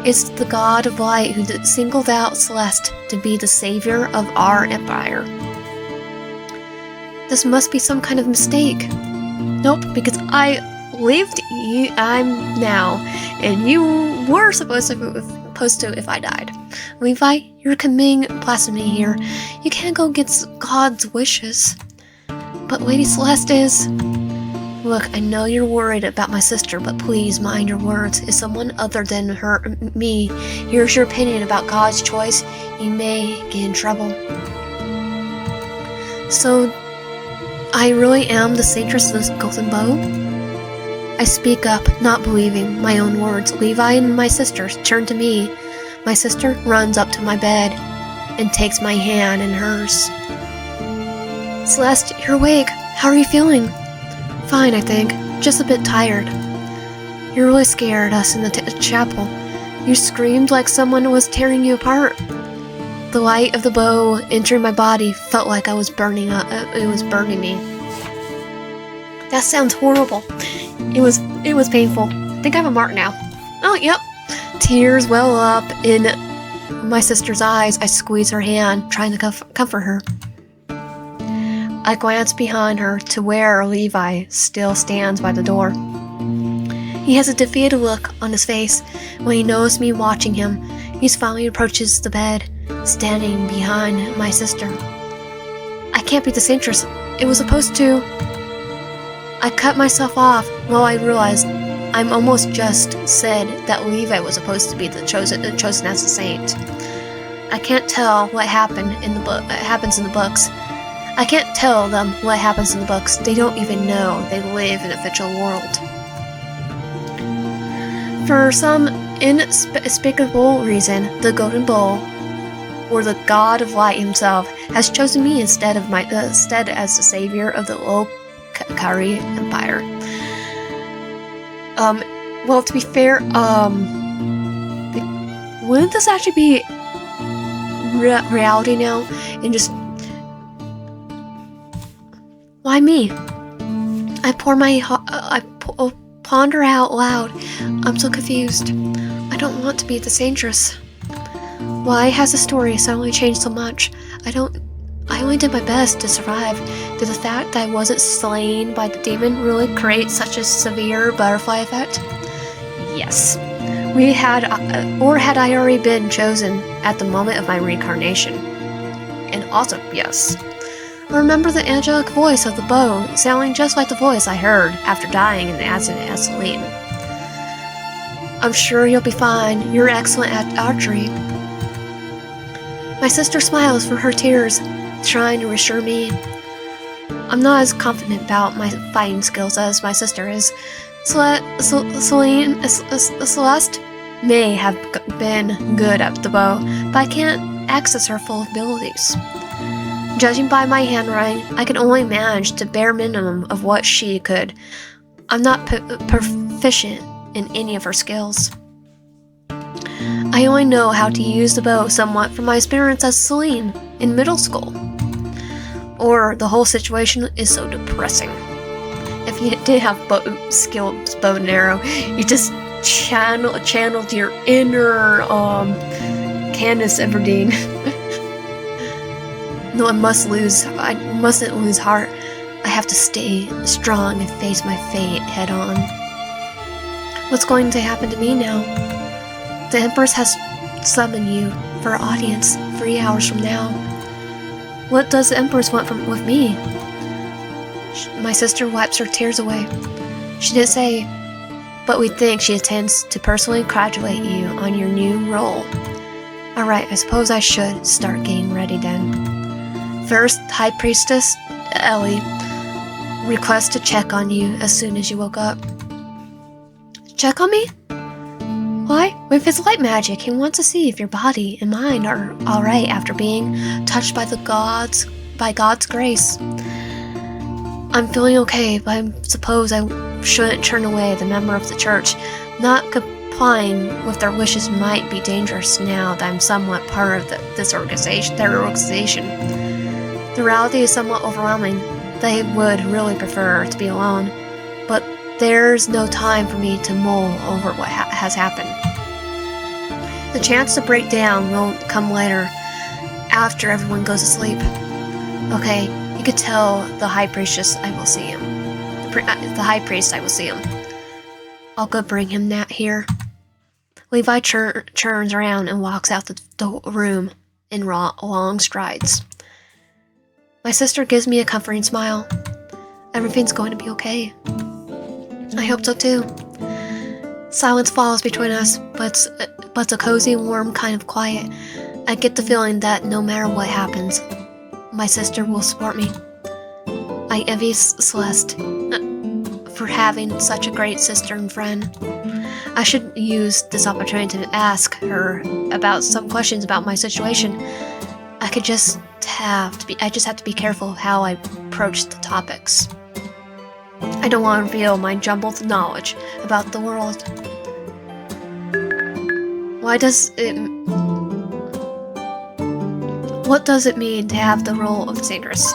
It's the God of light who singled out Celeste to be the savior of our empire. This must be some kind of mistake. Nope, because I'm now, and you were supposed to if I died. Levi, you're committing blasphemy here. You can't go against God's wishes. But Lady Celeste is... Look, I know you're worried about my sister, but please mind your words. If someone other than me hears your opinion about God's choice, you may get in trouble. So, I really am the saintress of the Golden Bow? I speak up, not believing my own words. Levi and my sister turn to me. My sister runs up to my bed and takes my hand in hers. Celeste, you're awake. How are you feeling? Fine, I think. Just a bit tired. You really scared us in the chapel. You screamed like someone was tearing you apart. The light of the bow entering my body felt like I was burning up. It was burning me. That sounds horrible. It was painful. I think I have a mark now. Oh, yep. Tears well up in my sister's eyes. I squeeze her hand, trying to comfort her. I glance behind her to where Levi still stands by the door. He has a defeated look on his face when he knows me watching him. He finally approaches the bed, standing behind my sister. I can't be the saintress. It was supposed to... I cut myself off while I realized I'm almost just said that Levi was supposed to be chosen as a saint. I can't tell what happens in the books. I can't tell them what happens in the books. They don't even know they live in a fictional world. For some inexplicable reason, the Golden Bowl, or the God of Light himself, has chosen me instead as the savior of the Kari Empire. Well, to be fair, wouldn't this actually be reality now? And just... Why me? I ponder out loud. I'm so confused. I don't want to be the saintress. Why has the story suddenly changed so much? I only did my best to survive. Did the fact that I wasn't slain by the demon really create such a severe butterfly effect? Yes. Had I already been chosen at the moment of my reincarnation? And also, yes. I remember the angelic voice of the bow, sounding just like the voice I heard after dying in the accident at Celine. I'm sure you'll be fine. You're excellent at archery. My sister smiles through her tears, trying to reassure me. I'm not as confident about my fighting skills as my sister is. Celeste may have been good at the bow, but I can't access her full abilities. Judging by my handwriting, I can only manage the bare minimum of what she could. I'm not proficient in any of her skills. I only know how to use the bow somewhat from my experience as Celine in middle school. Or the whole situation is so depressing. If you did have skills bow and arrow, you just channeled your inner Candace Everdeen. No, I mustn't lose heart. I have to stay strong and face my fate head on. What's going to happen to me now? The Empress has summoned you for audience 3 hours from now. What does the Empress want with me? My sister wipes her tears away. She didn't say, but we think she intends to personally congratulate you on your new role. Alright, I suppose I should start getting ready then. First, High Priestess Ellie requests to check on you as soon as you woke up. Check on me? Why? With his light magic, he wants to see if your body and mind are alright after being touched by God's grace. I'm feeling okay, but I suppose I shouldn't turn away the member of the church. Not complying with their wishes might be dangerous now that I'm somewhat part of their organization. The reality is somewhat overwhelming. They would really prefer to be alone, but there's no time for me to mull over what has happened. The chance to break down will come later, after everyone goes to sleep. Okay, you could tell the High Priestess I will see him. The High Priest I will see him. I'll go bring him here. Levi turns around and walks out the room in long strides. My sister gives me a comforting smile. Everything's going to be okay. I hope so too. Silence falls between us, but it's a cozy, warm kind of quiet. I get the feeling that no matter what happens, my sister will support me. I envy Celeste for having such a great sister and friend. I should use this opportunity to ask her about some questions about my situation. I just have to be careful how I approach the topics. I don't want to reveal my jumbled knowledge about the world. What does it mean to have the role of the Saintess?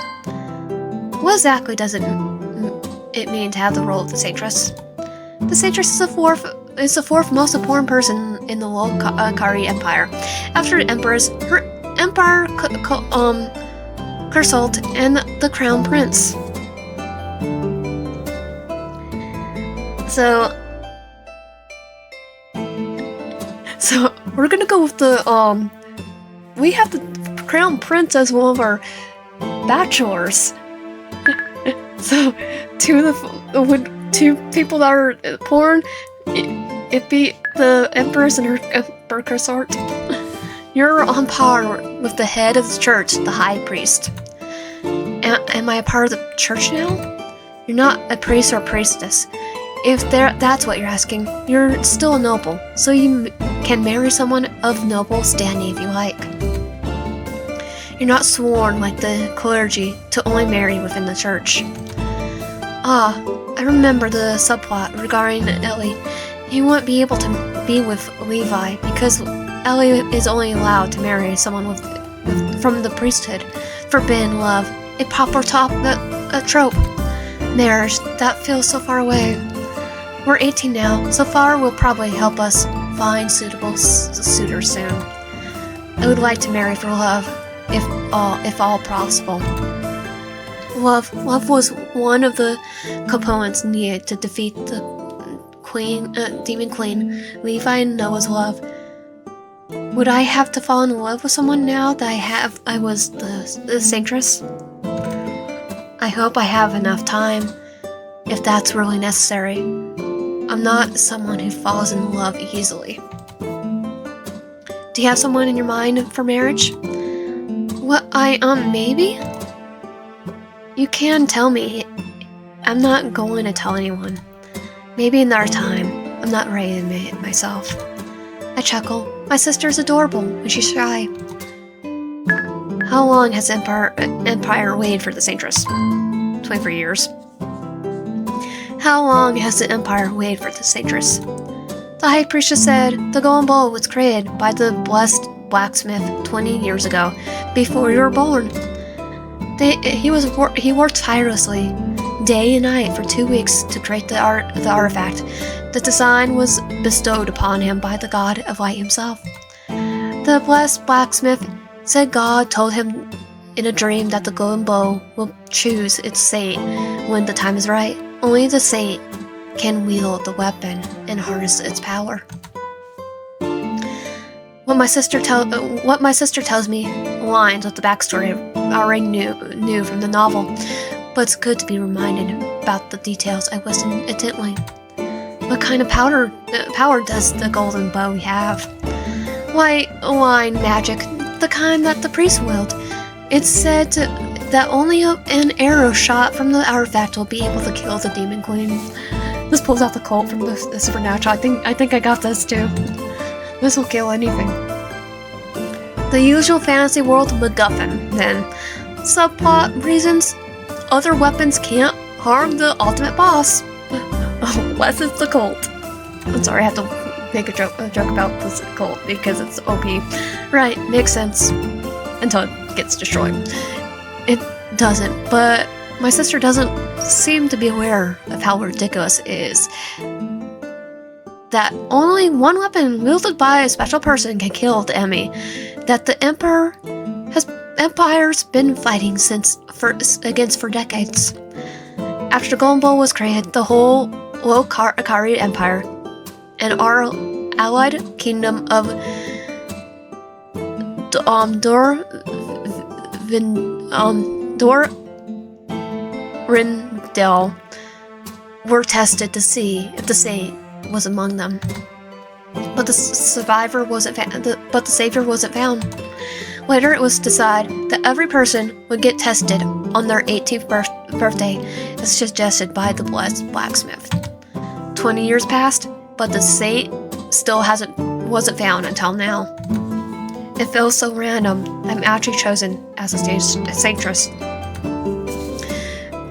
What exactly does it mean to have the role of the Saintess? The Saintess is the fourth most important person in the Lokari Empire. After the Empress, her Empire Consult and the Crown Prince. So we're gonna go with the we have the Crown Prince as one of our bachelors. So two people that are born, it be the Empress and her Emperor Consort. You're on par with the head of the church, the High Priest. Am I a part of the church now? You're not a priest or a priestess. If that's what you're asking, you're still a noble, so you can marry someone of noble standing if you like. You're not sworn like the clergy to only marry within the church. I remember the subplot regarding Ellie. He wouldn't be able to be with Levi because Ellie is only allowed to marry someone from the priesthood. Forbidden love, a proper trope. Marriage, that feels so far away. We're 18 now, so far will probably help us find suitable suitors soon. I would like to marry for love, if all possible. Love was one of the components needed to defeat the demon queen. Levi and Noah's love. Would I have to fall in love with someone now that I was the Saintess? I hope I have enough time, if that's really necessary. I'm not someone who falls in love easily. Do you have someone in your mind for marriage? Maybe? You can tell me. I'm not going to tell anyone. Maybe in our time. I'm not ready to admit it myself. I chuckle. My sister's adorable, and she's shy. How long has Empire waited for the Saintess? 23 years. How long has the Empire waited for the Saintess? The High Priestess said the golden bowl was created by the blessed blacksmith 20 years ago, before you were born. He worked tirelessly, day and night for 2 weeks to create the artifact. The design was bestowed upon him by the god of light himself. The blessed blacksmith said God told him in a dream that the golden bow will choose its saint when the time is right. Only the saint can wield the weapon and harness its power. What my sister tells me aligns with the backstory I already knew from the novel, but it's good to be reminded about the details I listened intently. What kind of power does the golden bow have? White line magic, the kind that the priest wield. It's said that only an arrow shot from the artifact will be able to kill the demon queen. This pulls out the cult from the supernatural. I think I got this too. This will kill anything. The usual fantasy world MacGuffin, then. Subplot reasons, other weapons can't harm the ultimate boss. Unless it's the cult. I'm sorry, I have to make a joke about this cult because it's OP. Right, makes sense. Until it gets destroyed. It doesn't, but my sister doesn't seem to be aware of how ridiculous it is. That only one weapon wielded by a special person can kill the enemy. That the Empire's been fighting against for decades. After the Golden Bowl was created, the whole Akari Empire and our allied kingdom of Dorindel were tested to see if the saint was among them, but the savior wasn't found. Later, it was decided that every person would get tested on their 18th birthday, as suggested by the blessed blacksmith. 20 years passed, but the saint still wasn't found until now. It feels so random. I'm actually chosen as a saintess.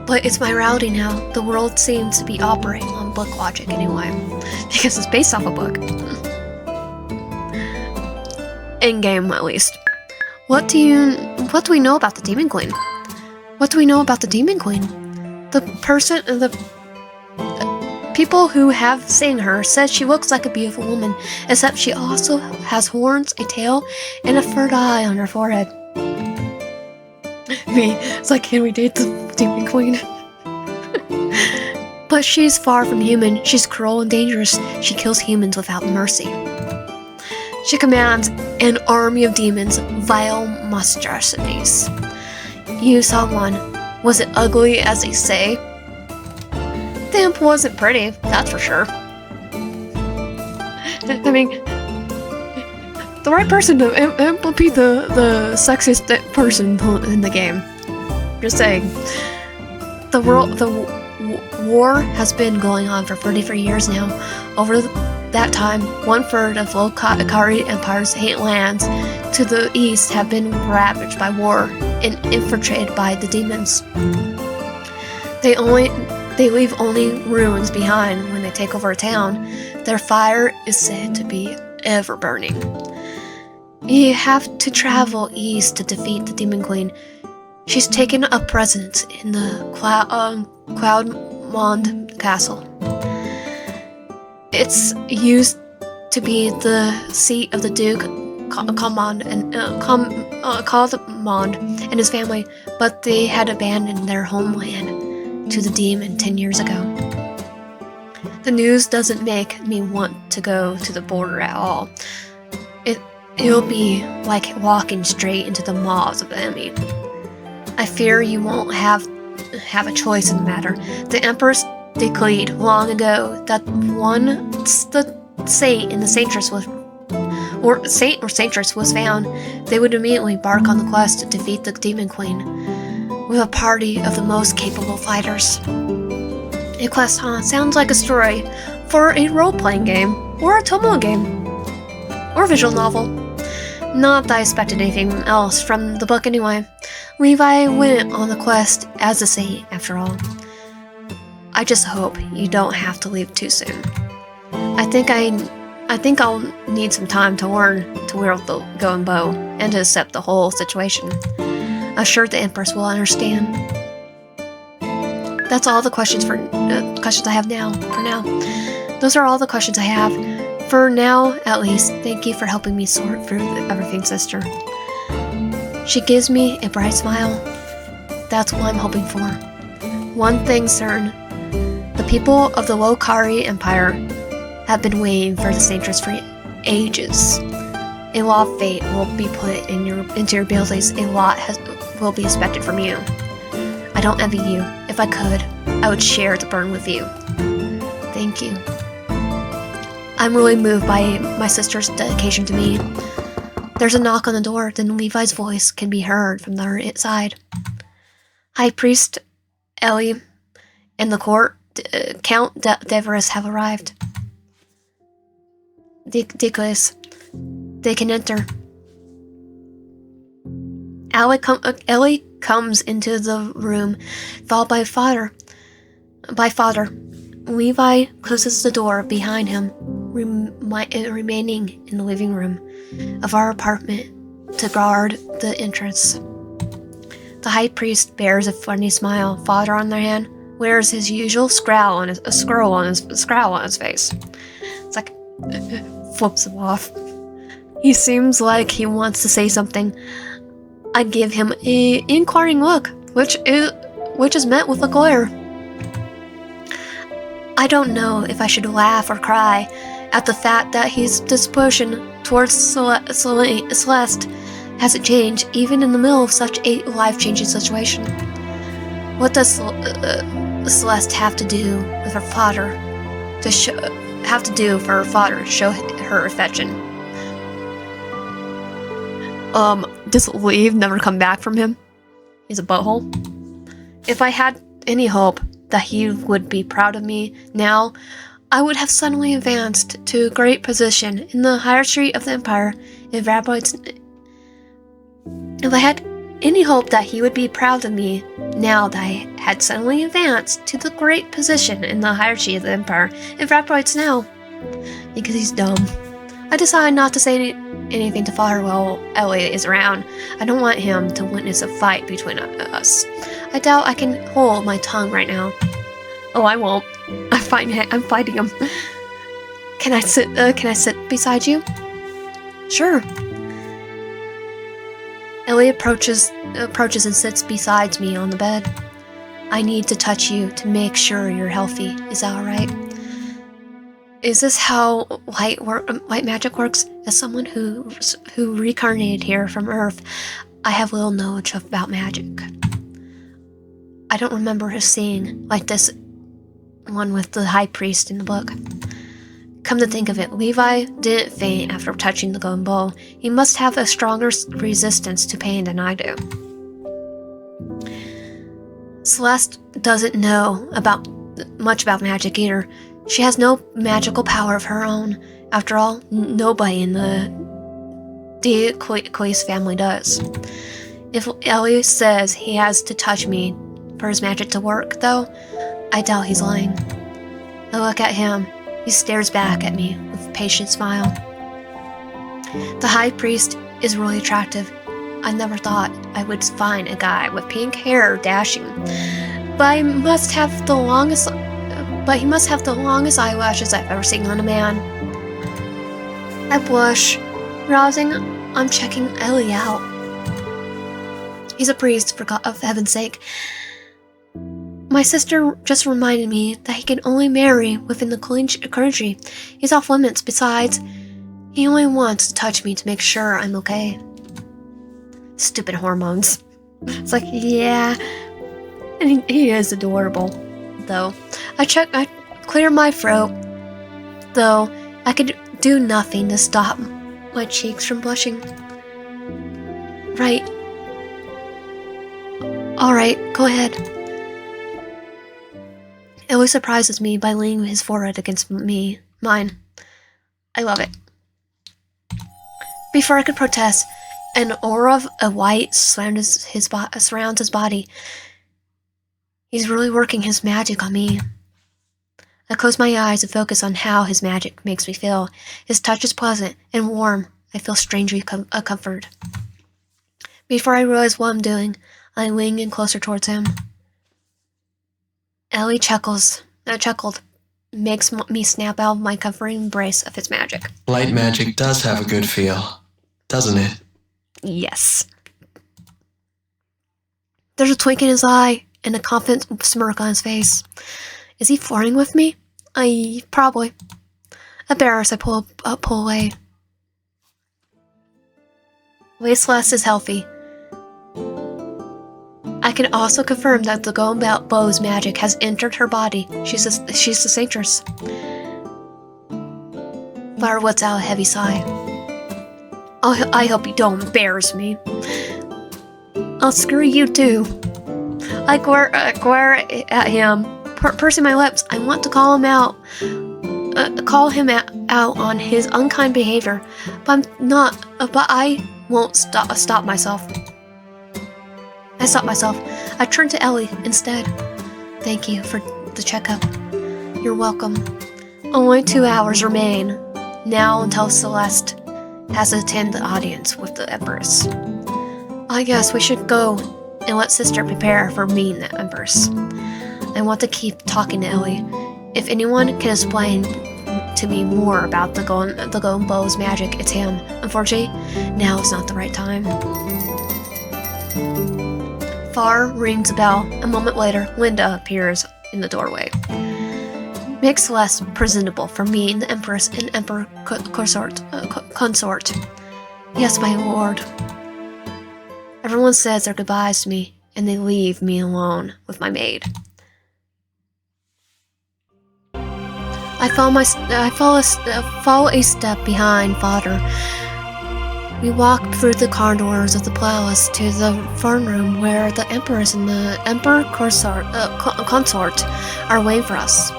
But it's my reality now. The world seems to be operating on book logic anyway, because it's based off a book. In game, at least. What do we know about the Demon Queen? What do we know about the Demon Queen? The people who have seen her said she looks like a beautiful woman, except she also has horns, a tail, and a third eye on her forehead. It's like, can we date the Demon Queen? But she's far from human. She's cruel and dangerous. She kills humans without mercy. She commands an army of demons, vile monstrosities. You saw one. Was it ugly, as they say? The imp wasn't pretty, that's for sure. I mean, the right person to imp would be the sexiest person in the game. Just saying. The war has been going on for 33 years now. Over that time, 1/3 of Akari Empire's 8 lands to the east have been ravaged by war and infiltrated by the demons. They leave only ruins behind when they take over a town. Their fire is said to be ever burning. You have to travel east to defeat the Demon Queen. She's taken up residence in the Cloudmond Castle. It's used to be the seat of the Duke Caldmond and his family, but they had abandoned their homeland to the demon 10 years ago. The news doesn't make me want to go to the border at all. It'll be like walking straight into the maws of the enemy. I fear you won't have have a choice in the matter. The Empress decreed long ago that once the saint in the Saintess was Saintess was found, they would immediately embark on the quest to defeat the Demon Queen with a party of the most capable fighters. A quest, huh? Sounds like a story for a role-playing game, or a otome game, or a visual novel. Not that I expected anything else from the book anyway. Levi went on the quest as a saint, after all. I just hope you don't have to leave too soon. I think I'll need some time to learn to wield the going bow and to accept the whole situation. I'm sure the Empress will understand. That's all the questions I have now. For now, those are all the questions I have. For now, at least. Thank you for helping me sort through everything, sister. She gives me a bright smile. That's what I'm hoping for. One thing's certain. The people of the Lokari Empire have been waiting for the Saintess for ages. A law of fate will be put into your abilities. A lot will be expected from you. I don't envy you. If I could, I would share the burden with you. Thank you. I'm really moved by my sister's dedication to me. There's a knock on the door, then Levi's voice can be heard from the other side. High Priest Ellie and the court, Count Deverus have arrived. Dicles, they can enter. Ellie comes into the room, followed by father. Levi closes the door behind him, remaining in the living room of our apartment to guard the entrance. The High Priest bears a funny smile. Father, on the other hand, wears his usual scowl on his face. It's like flips him off. He seems like he wants to say something. I give him an inquiring look, which is met with a glare. I don't know if I should laugh or cry at the fact that his disposition towards Celeste hasn't changed, even in the middle of such a life-changing situation. What does Celeste have to do with her father to show her affection? Does Leave never come back from him? He's a butthole. If I had any hope that he would be proud of me now, I would have suddenly advanced to a great position in the hierarchy of the Empire. If I had any hope that he would be proud of me now that I had suddenly advanced to the great position in the hierarchy of the Empire, it evaporates now. Because he's dumb. I decided not to say anything to Father while Elliot is around. I don't want him to witness a fight between us. I doubt I can hold my tongue right now. Oh, I won't. I'm fighting him. Can I sit beside you? Sure. Ellie approaches and sits beside me on the bed. I need to touch you to make sure you're healthy. Is that alright? Is this how white magic works? As someone who reincarnated here from Earth, I have little knowledge about magic. I don't remember her seeing like this one with the High Priest in the book. Come to think of it, Levi didn't faint after touching the golden bowl. He must have a stronger resistance to pain than I do. Celeste doesn't know much about magic either. She has no magical power of her own. After all, nobody in the Quace family does. If Ellie says he has to touch me for his magic to work, though, I doubt he's lying. I look at him. He stares back at me with a patient smile. The High Priest is really attractive. I never thought I would find a guy with pink hair dashing, but he must have the longest eyelashes I've ever seen on a man. I blush, rousing. I'm checking Ellie out. He's a priest, for heaven's sake. My sister just reminded me that he can only marry within the clergy. He's off limits. Besides, he only wants to touch me to make sure I'm okay. Stupid hormones. It's like, yeah. And he is adorable, though. I clear my throat, though I could do nothing to stop my cheeks from blushing. Right. Alright, go ahead. Ellie surprises me by leaning his forehead against mine. I love it. Before I could protest, an aura of white surrounds his body. He's really working his magic on me. I close my eyes and focus on how his magic makes me feel. His touch is pleasant and warm. I feel strangely comforted. Before I realize what I'm doing, I lean in closer towards him. Ellie chuckled, makes me snap out of my comforting embrace of his magic. Light magic does have a good feel, doesn't it? Yes. There's a twinkle in his eye and a confident smirk on his face. Is he flirting with me? Probably. Embarrassed, I pull away. Celeste is healthy. I can also confirm that the golden bow's magic has entered her body. She's the Saintess. Fire lets out a heavy sigh. I hope you don't embarrass me. I'll screw you too. I glare at him, pursing my lips. I want to call him out on his unkind behavior, but I won't stop myself. I stop myself. I turn to Ellie instead. Thank you for the checkup. You're welcome. Only 2 hours remain now until Celeste has to attend the audience with the Empress. I guess we should go and let Sister prepare for meeting the Empress. I want to keep talking to Ellie. If anyone can explain to me more about the golden bow's magic, it's him. Unfortunately, now is not the right time. Far rings a bell. A moment later, Linda appears in the doorway. Make Celeste presentable for meeting the Empress and Emperor consort. Yes, my lord. Everyone says their goodbyes to me, and they leave me alone with my maid. I follow a step behind father. We walk through the corridors of the palace to the throne room where the Empress and the Emperor consort are waiting for us.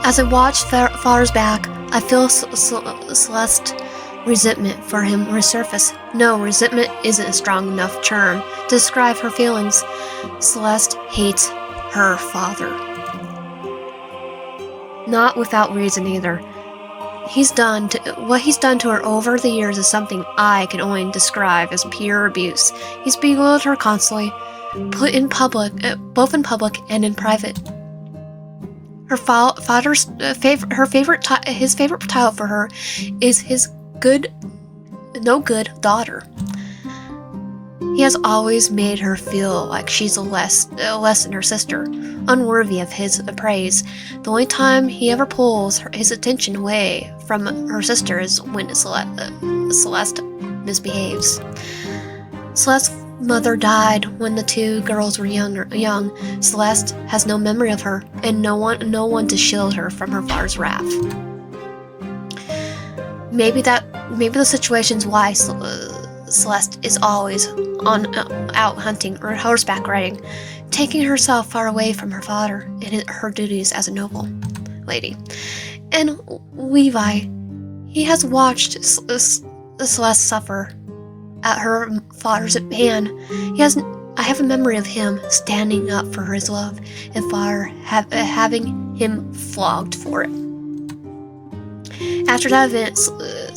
As I watch father's back, I feel Celeste's resentment for him resurface. No, resentment isn't a strong enough term to describe her feelings. Celeste hates her father. Not without reason either. What he's done to her over the years is something I can only describe as pure abuse. He's belittled her constantly, both in public and in private. His favorite title for her is his no good daughter. He has always made her feel like she's less than her sister, unworthy of his praise. The only time he ever pulls his attention away from her sister is when Celeste misbehaves. Celeste's mother died when the two girls were young. Celeste has no memory of her, and no one to shield her from her father's wrath. Maybe the situation's why Celeste is always out hunting or horseback riding, taking herself far away from her father and her duties as a noble lady. And Levi, he has watched Celeste suffer at her father's hand. I have a memory of him standing up for his love and father having him flogged for it. After that event,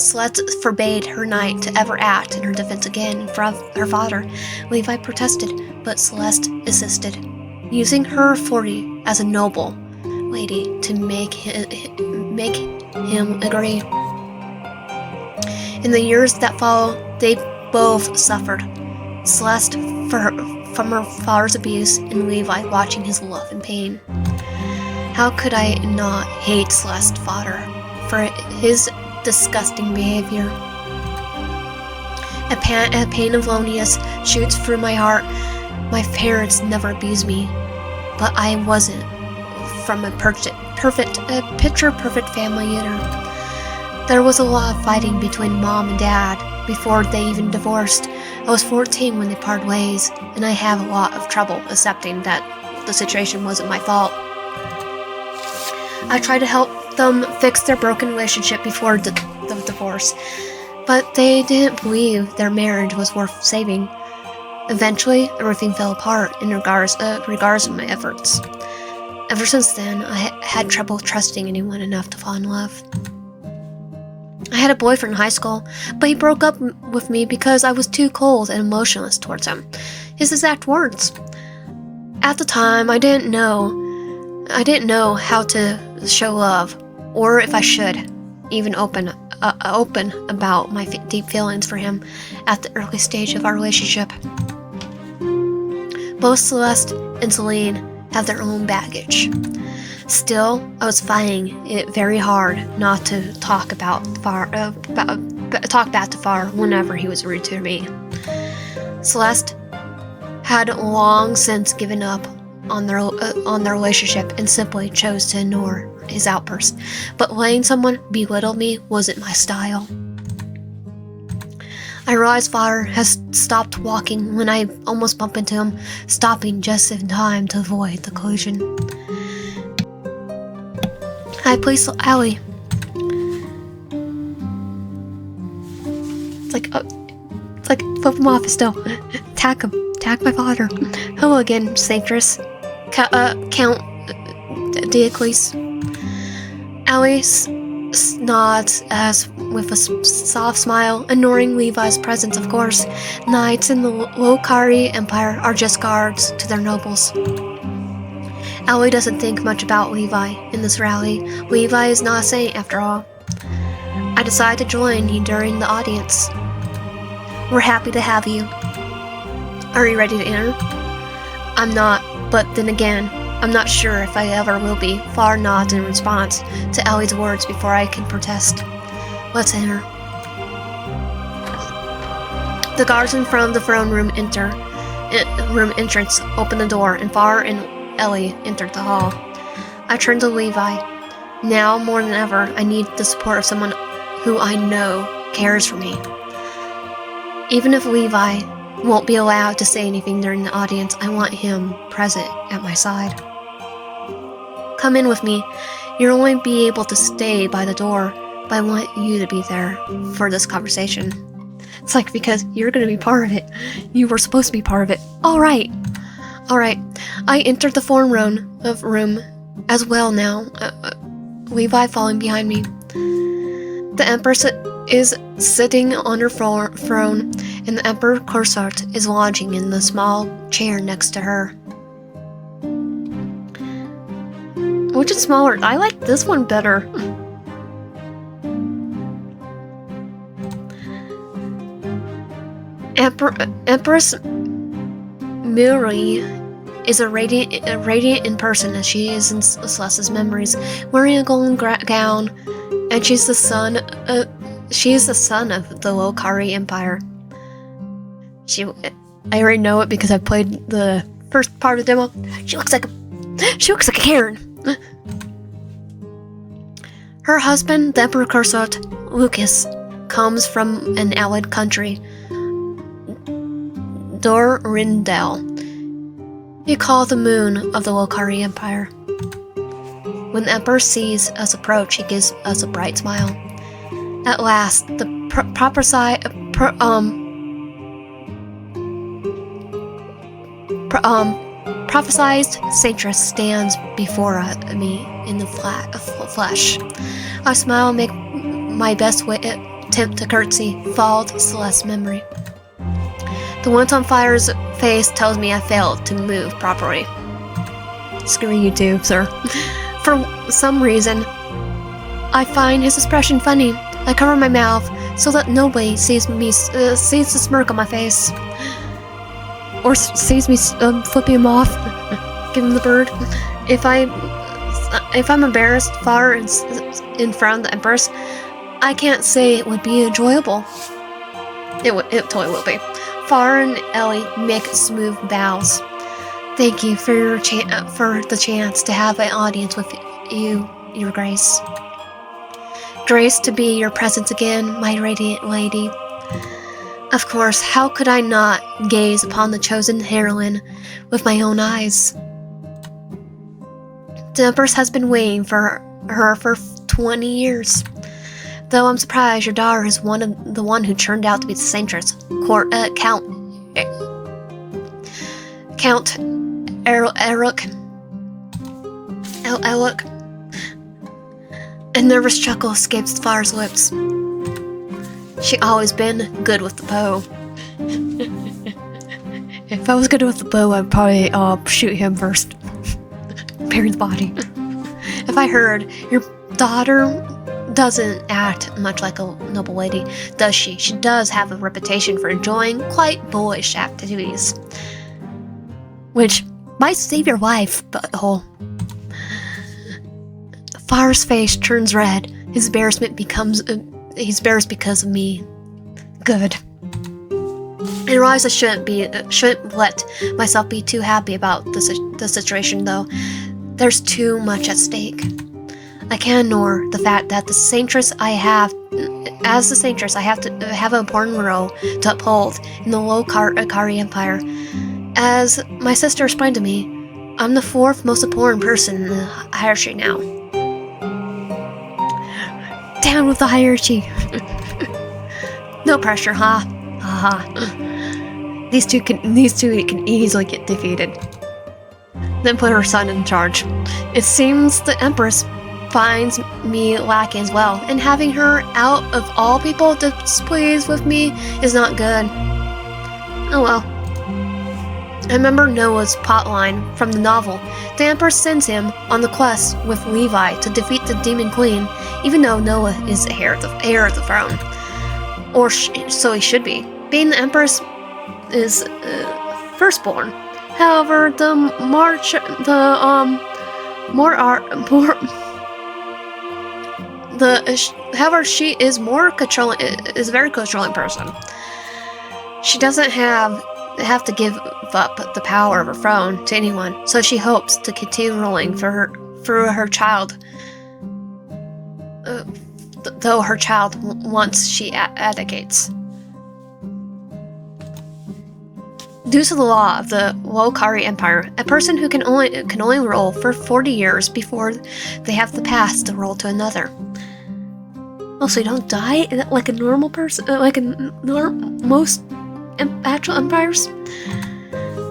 Celeste forbade her knight to ever act in her defense again in front of her father. Levi protested, but Celeste insisted, using her authority as a noble lady to make him agree. In the years that followed, they both suffered. Celeste from her father's abuse, and Levi watching his love and pain. How could I not hate Celeste's father for his disgusting behavior? A pain of loneliness shoots through my heart. My parents never abused me, but I wasn't from a picture-perfect family either. There was a lot of fighting between Mom and Dad before they even divorced. I was 14 when they parted ways, and I have a lot of trouble accepting that the situation wasn't my fault. I tried to help them fix their broken relationship before the divorce, but they didn't believe their marriage was worth saving. Eventually, everything fell apart in regards to my efforts. Ever since then, I had trouble trusting anyone enough to fall in love. I had a boyfriend in high school, but he broke up with me because I was too cold and emotionless towards him. His exact words. At the time, I didn't know how to show love, or if I should even open about my deep feelings for him at the early stage of our relationship. Both Celeste and Celine have their own baggage. Still, I was finding it very hard not to talk bad to Far whenever he was rude to me. Celeste had long since given up on their relationship and simply chose to ignore his outbursts, but letting someone belittle me wasn't my style. I realized Far has stopped walking when I almost bumped into him, stopping just in time to avoid the collision. Hi, please, Allie. It's like flip him off still. Attack him. Attack my father. Hello again, Saintess. Count Diocles. Allie nods as with a soft smile, ignoring Levi's presence, of course. Knights in the Lokari Empire are just guards to their nobles. Allie doesn't think much about Levi in this rally. Levi is not a saint, after all. I decided to join you during the audience. We're happy to have you. Are you ready to enter? I'm not, but then again, I'm not sure if I ever will be. Far nods in response to Allie's words before I can protest. Let's enter. The guards in front of the throne room entrance open the door, and Far and Ellie entered the hall. I turned to Levi. Now, more than ever, I need the support of someone who I know cares for me. Even if Levi won't be allowed to say anything during the audience, I want him present at my side. Come in with me. You'll only be able to stay by the door, but I want you to be there for this conversation. It's like, because you're going to be part of it. You were supposed to be part of it. Alright. I entered the throne room as well now, Levi following behind me. The Empress is sitting on her throne, and the Emperor Corsart is lodging in the small chair next to her. Which is smaller? I like this one better. Empress Miri is a radiant in person as she is in Celeste's memories, wearing a golden gown, and she's the son of the Lokari Empire. I already know it because I played the first part of the demo. She looks like a Karen. Her husband, the Emperor Corsart, Lucas, comes from an allied country, Dorindel. He called the moon of the Lokari Empire. When the Emperor sees us approach, he gives us a bright smile. At last, the prophesied Saintess stands before me in the flesh. I smile and make my best attempt to curtsy, followed Celeste's memory. The once on fire's face tells me I failed to move properly. Screw you too, sir. For some reason, I find his expression funny. I cover my mouth so that nobody sees the smirk on my face. Or sees me flipping him off, give him the bird. If I'm embarrassed far in front of the Empress, I can't say it would be enjoyable. It totally will be. Far and Ellie make smooth bows. Thank you for for the chance to have an audience with you, Your Grace. Grace to be your presence again, my radiant lady. Of course, how could I not gaze upon the chosen heroine with my own eyes? The Empress has been waiting for her for 20 years. Though I'm surprised your daughter is the one who turned out to be the Saintess, Count Eric. A nervous chuckle escapes Far's lips. She always been good with the bow. If I was good with the bow, I'd probably shoot him first. Bury the body. If I heard your daughter doesn't act much like a noble lady, does she? She does have a reputation for enjoying quite boyish activities. Which might save your life, butthole. Far's face turns red. His embarrassment becomes he's embarrassed because of me. Good. I realize I shouldn't let myself be too happy about the situation, though. There's too much at stake. I can't ignore the fact that the Saintess I have to have an important role to uphold in the Low-Kari Empire. As my sister explained to me, I'm the fourth most important person in the hierarchy now. Down with the hierarchy. No pressure, huh? Haha. These two can easily get defeated. Then put her son in charge. It seems the Empress finds me lacking as well, and having her out of all people displeased with me is not good. Oh well. I remember Noah's plotline from the novel. The Empress sends him on the quest with Levi to defeat the Demon Queen, even though Noah is the heir of the throne. Or so he should be. Being the Empress is firstborn. However, however, she is is a very controlling person. She doesn't have to give up the power of her throne to anyone, so she hopes to continue ruling through her child. Though her child once she abdicates. Due to the law of the Low-Kari Empire, a person who can only rule for 40 years before they have the pass to rule to another. Also, you don't die like a normal person, like most actual empires.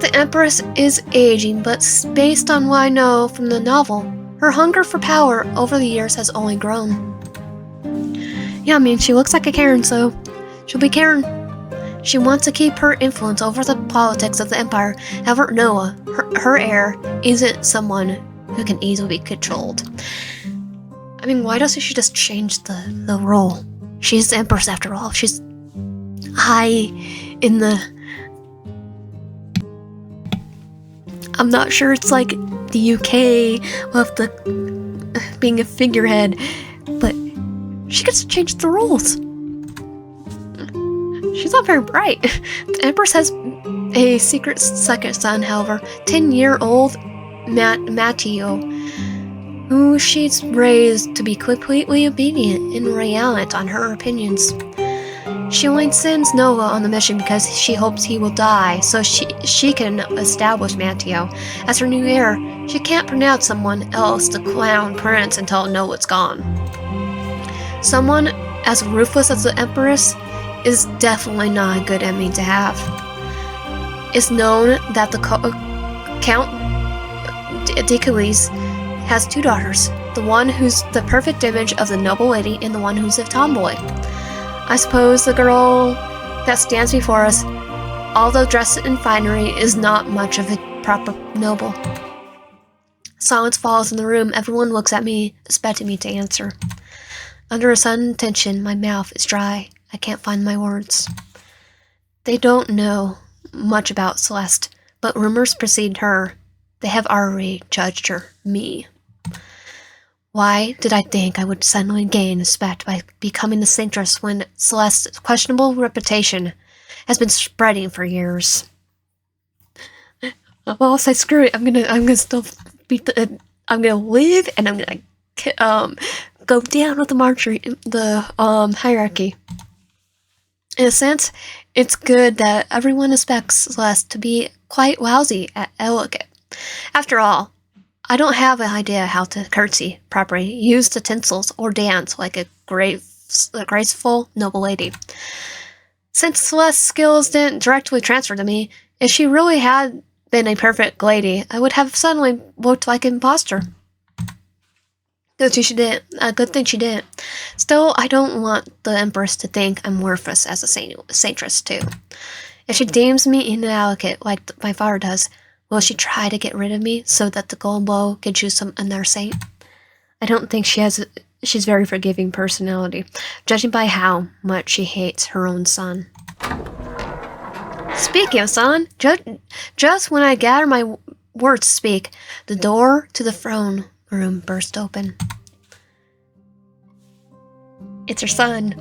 The Empress is aging, but based on what I know from the novel, her hunger for power over the years has only grown. Yeah, I mean, she looks like a Karen, so she'll be Karen. She wants to keep her influence over the politics of the Empire. However, Noah, her heir, isn't someone who can easily be controlled. I mean, why doesn't she just change the role? She's the Empress after all. She's high in the... I'm not sure it's like the UK of the being a figurehead, but she gets to change the rules. She's not very bright. The Empress has a secret second son, however, 10-year-old Matteo, who she's raised to be completely obedient and reliant on her opinions. She only sends Noah on the mission because she hopes he will die, so she can establish Matteo as her new heir. She can't pronounce someone else the crown prince until Noah's gone. Someone as ruthless as the Empress is definitely not a good enemy to have. It's known that the Count Dickeles has two daughters, the one who's the perfect image of the noble lady and the one who's a tomboy. I suppose the girl that stands before us, although dressed in finery, is not much of a proper noble. Silence falls in the room. Everyone looks at me, expecting me to answer. Under a sudden tension, my mouth is dry. I can't find my words. They don't know much about Celeste, but rumors precede her. They have already judged her, me. Why did I think I would suddenly gain respect by becoming the Saintess when Celeste's questionable reputation has been spreading for years? Well, I'll say screw it. I'm gonna still I'm gonna live, and I'm gonna go down with the hierarchy. In a sense, it's good that everyone expects Celeste to be quite wowsy at elegant. After all, I don't have an idea how to curtsy properly, use utensils, or dance like a graceful, noble lady. Since Celeste's skills didn't directly transfer to me, if she really had been a perfect lady, I would have suddenly looked like an imposter. Good thing she didn't. Still, I don't want the Empress to think I'm worthless as a Saintess, too. If she deems me inadequate like my father does, will she try to get rid of me so that the Golden Bow can choose another saint? I don't think she's very forgiving personality, judging by how much she hates her own son. Speaking of son, just when I gather my words to speak, the door to the throne room burst open. It's her son.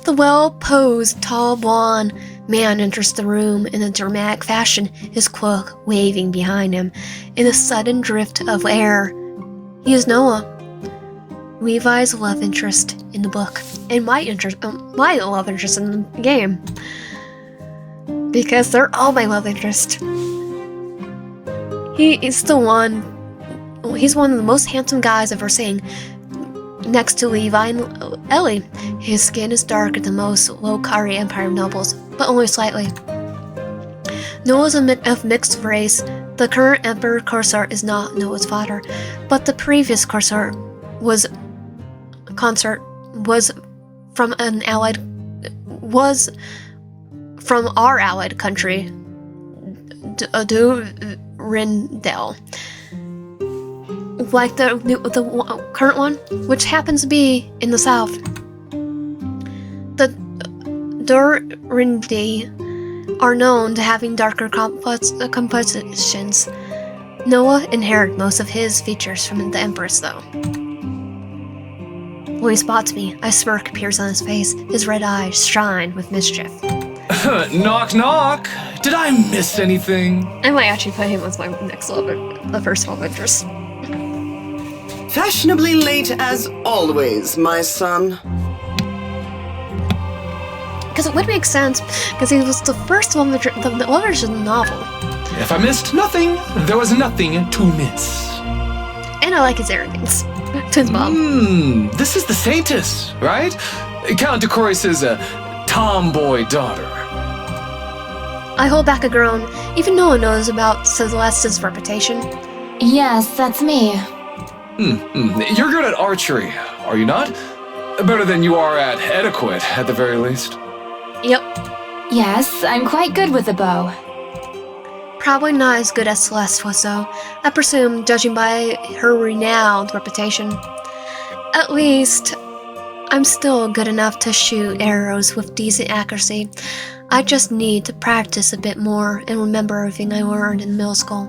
The well-posed, tall, blonde man enters the room in a dramatic fashion, his cloak waving behind him in a sudden drift of air. He is Noah, Levi's love interest in the book, and my love interest in the game. Because they're all my love interest. He's one of the most handsome guys I've ever seen, next to Levi and Ellie. His skin is darker than most low-calorie Empire nobles, but only slightly. Noah's of mixed race. The current Emperor Corsar is not Noah's father, but the previous Corsar was from our allied country, Rindel. Like the current one, which happens to be in the south. The Durindi are known to having darker compositions. Noah inherited most of his features from the Empress, though. When he spots me, a smirk appears on his face. His red eyes shine with mischief. Knock, knock! Did I miss anything? I might actually put him as my next first love interest. Fashionably late as always, my son. Because it would make sense, because he was the first one, the authors of the novel. If I missed nothing, there was nothing to miss. And I like his arrogance. To his mom. This is the Saintess, right? Count Decoris' tomboy daughter. I hold back a groan. Even no one knows about Celeste's reputation. Yes, that's me. You're good at archery, are you not? Better than you are at etiquette, at the very least. Yep. Yes, I'm quite good with the bow. Probably not as good as Celeste was, though. I presume, judging by her renowned reputation. At least, I'm still good enough to shoot arrows with decent accuracy. I just need to practice a bit more and remember everything I learned in middle school.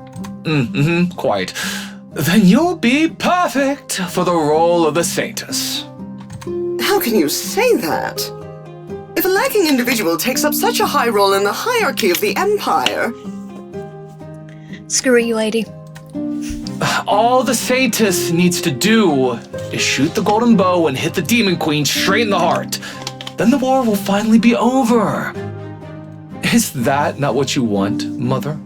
Quite. Then you'll be perfect for the role of the Saintess. How can you say that? If a lacking individual takes up such a high role in the hierarchy of the Empire... Screw you, lady. All the Saintess needs to do is shoot the golden bow and hit the Demon Queen straight in the heart. Then the war will finally be over. Is that not what you want, Mother?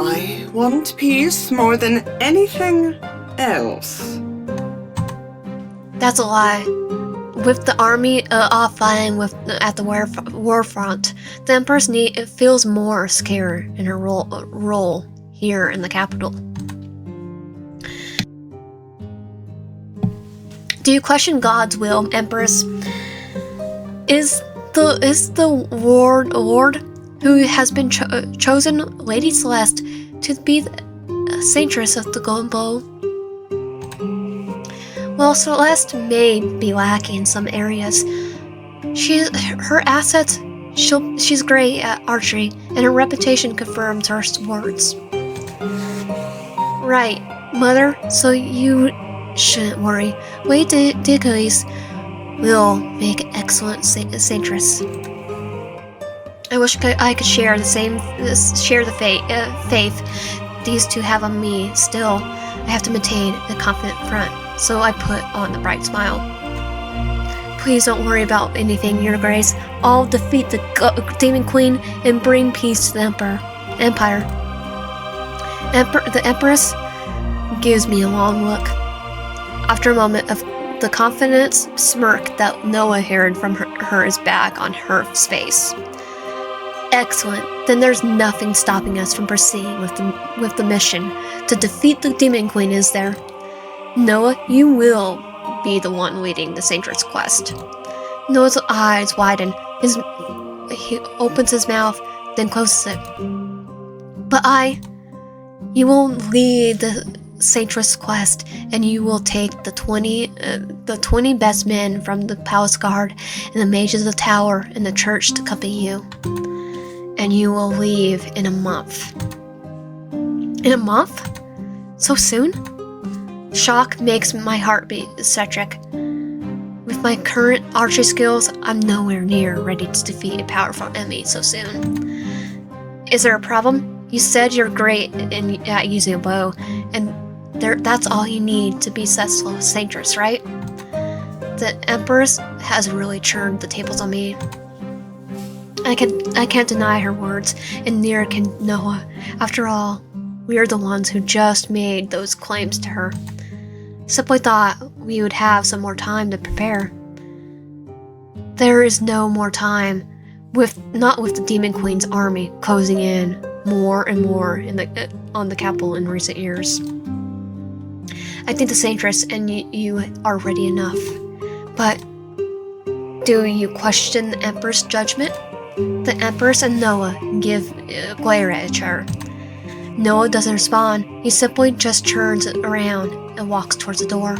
I want peace more than anything else. That's a lie. With the army off fighting at the war front, the Empress feels more secure in her role here in the capital. Do you question God's will, Empress? Is the Lord who has been chosen Lady Celeste to be the Saintess of the Golden Bow? While Celeste may be lacking in some areas, her assets. She's great at archery, and her reputation confirms her words. Right, Mother. So you Shouldn't worry. Wait, Dickoys will make excellent Saintess. I wish I could share the faith these two have on me. Still, I have to maintain a confident front, so I put on the bright smile. Please don't worry about anything, Your Grace. I'll defeat the Demon Queen and bring peace to the Empire. The Empress gives me a long look. After a moment of the confidence smirk that Noah heard from her is back on her face. Excellent. Then there's nothing stopping us from proceeding with the mission to defeat the Demon Queen, is there? Noah, you will be the one leading the Saintess quest. Noah's eyes widen. He opens his mouth, then closes it. But you will lead the Saintess quest, and you will take the 20 best men from the palace guard and the mages of the tower and the church to accompany you. And you will leave in a month. In a month? So soon? Shock makes my heart beat, Cedric. With my current archery skills, I'm nowhere near ready to defeat a powerful enemy so soon. Is there a problem? You said you're great at using a bow, and that's all you need to be successful Saintess, right? The Empress has really churned the tables on me. I can't deny her words, and neither can Noah. After all, we are the ones who just made those claims to her. Simply thought we would have some more time to prepare. There is no more time, not with the Demon Queen's army closing in more and more on the capital in recent years. I think the Saintess and you are ready enough, but do you question the Emperor's judgment? The Empress and Noah glare at each other. Noah doesn't respond. He simply just turns around and walks towards the door.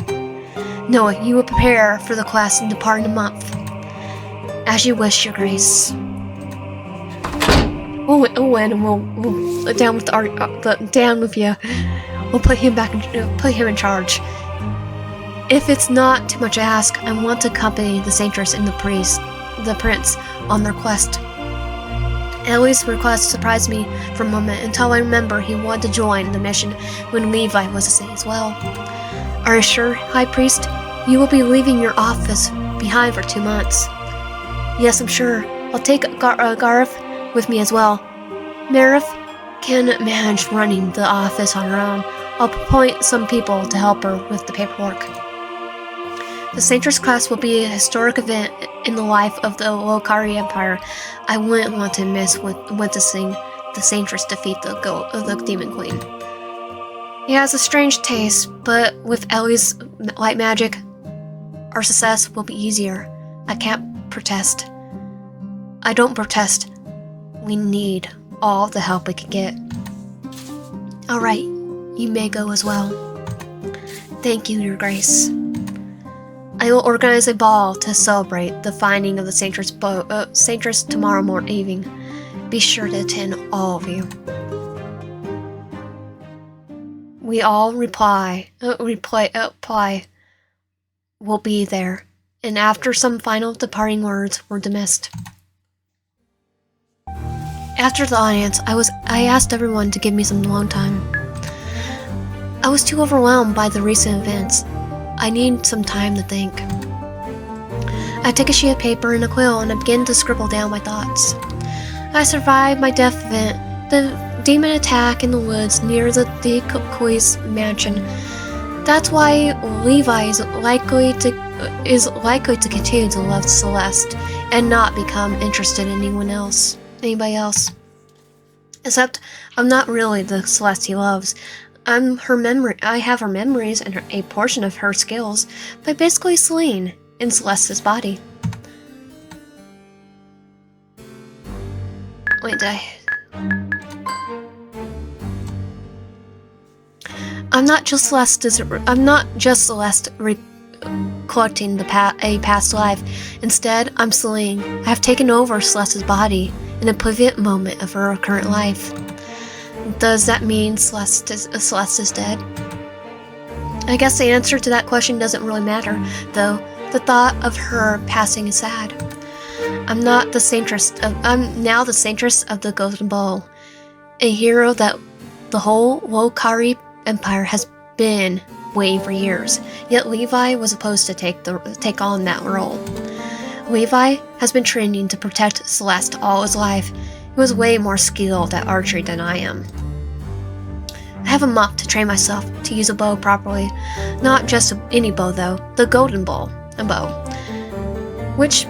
Noah, you will prepare for the quest and depart in a month. As you wish, Your Grace. We'll win, and we'll down with you. We'll put him in charge. If it's not too much to ask, I want to accompany the Saintess and the prince on their quest. Ellie's request surprised me for a moment until I remember he wanted to join the mission when Levi was to say as well. Are you sure, High Priest? You will be leaving your office behind for 2 months. Yes, I'm sure. I'll take Gareth with me as well. Marith can manage running the office on her own. I'll appoint some people to help her with the paperwork. The Saintess class will be a historic event in the life of the Lokari Empire. I wouldn't want to miss witnessing the Saintess defeat the Demon Queen. He has a strange taste, but with Ellie's light magic, our success will be easier. I can't protest. I don't protest. We need all the help we can get. Alright, you may go as well. Thank you, Your Grace. I will organize a ball to celebrate the finding of the Saintess tomorrow evening. Be sure to attend, all of you. We all reply, we'll be there, and after some final departing words were dismissed. After the audience, I asked everyone to give me some alone time. I was too overwhelmed by the recent events. I need some time to think. I take a sheet of paper and a quill and I begin to scribble down my thoughts. I survived my death event, the demon attack in the woods near the Decoy's mansion. That's why Levi is likely to continue to love Celeste and not become interested in anybody else. Except I'm not really the Celeste he loves. I have her memories and a portion of her skills, but basically Celine in Celeste's body. Wait, I'm not just Celeste collecting a past life. Instead, I'm Celine. I have taken over Celeste's body in a pivot moment of her current life. Does that mean Celeste is dead? I guess the answer to that question doesn't really matter, though. The thought of her passing is sad. I'm now the Saintess of the Golden Bowl, a hero that the whole Wokari Empire has been waiting for years. Yet Levi was supposed to take on that role. Levi has been training to protect Celeste all his life. He was way more skilled at archery than I am. I have a month to train myself to use a bow properly. Not just any bow though, the Golden Bow, which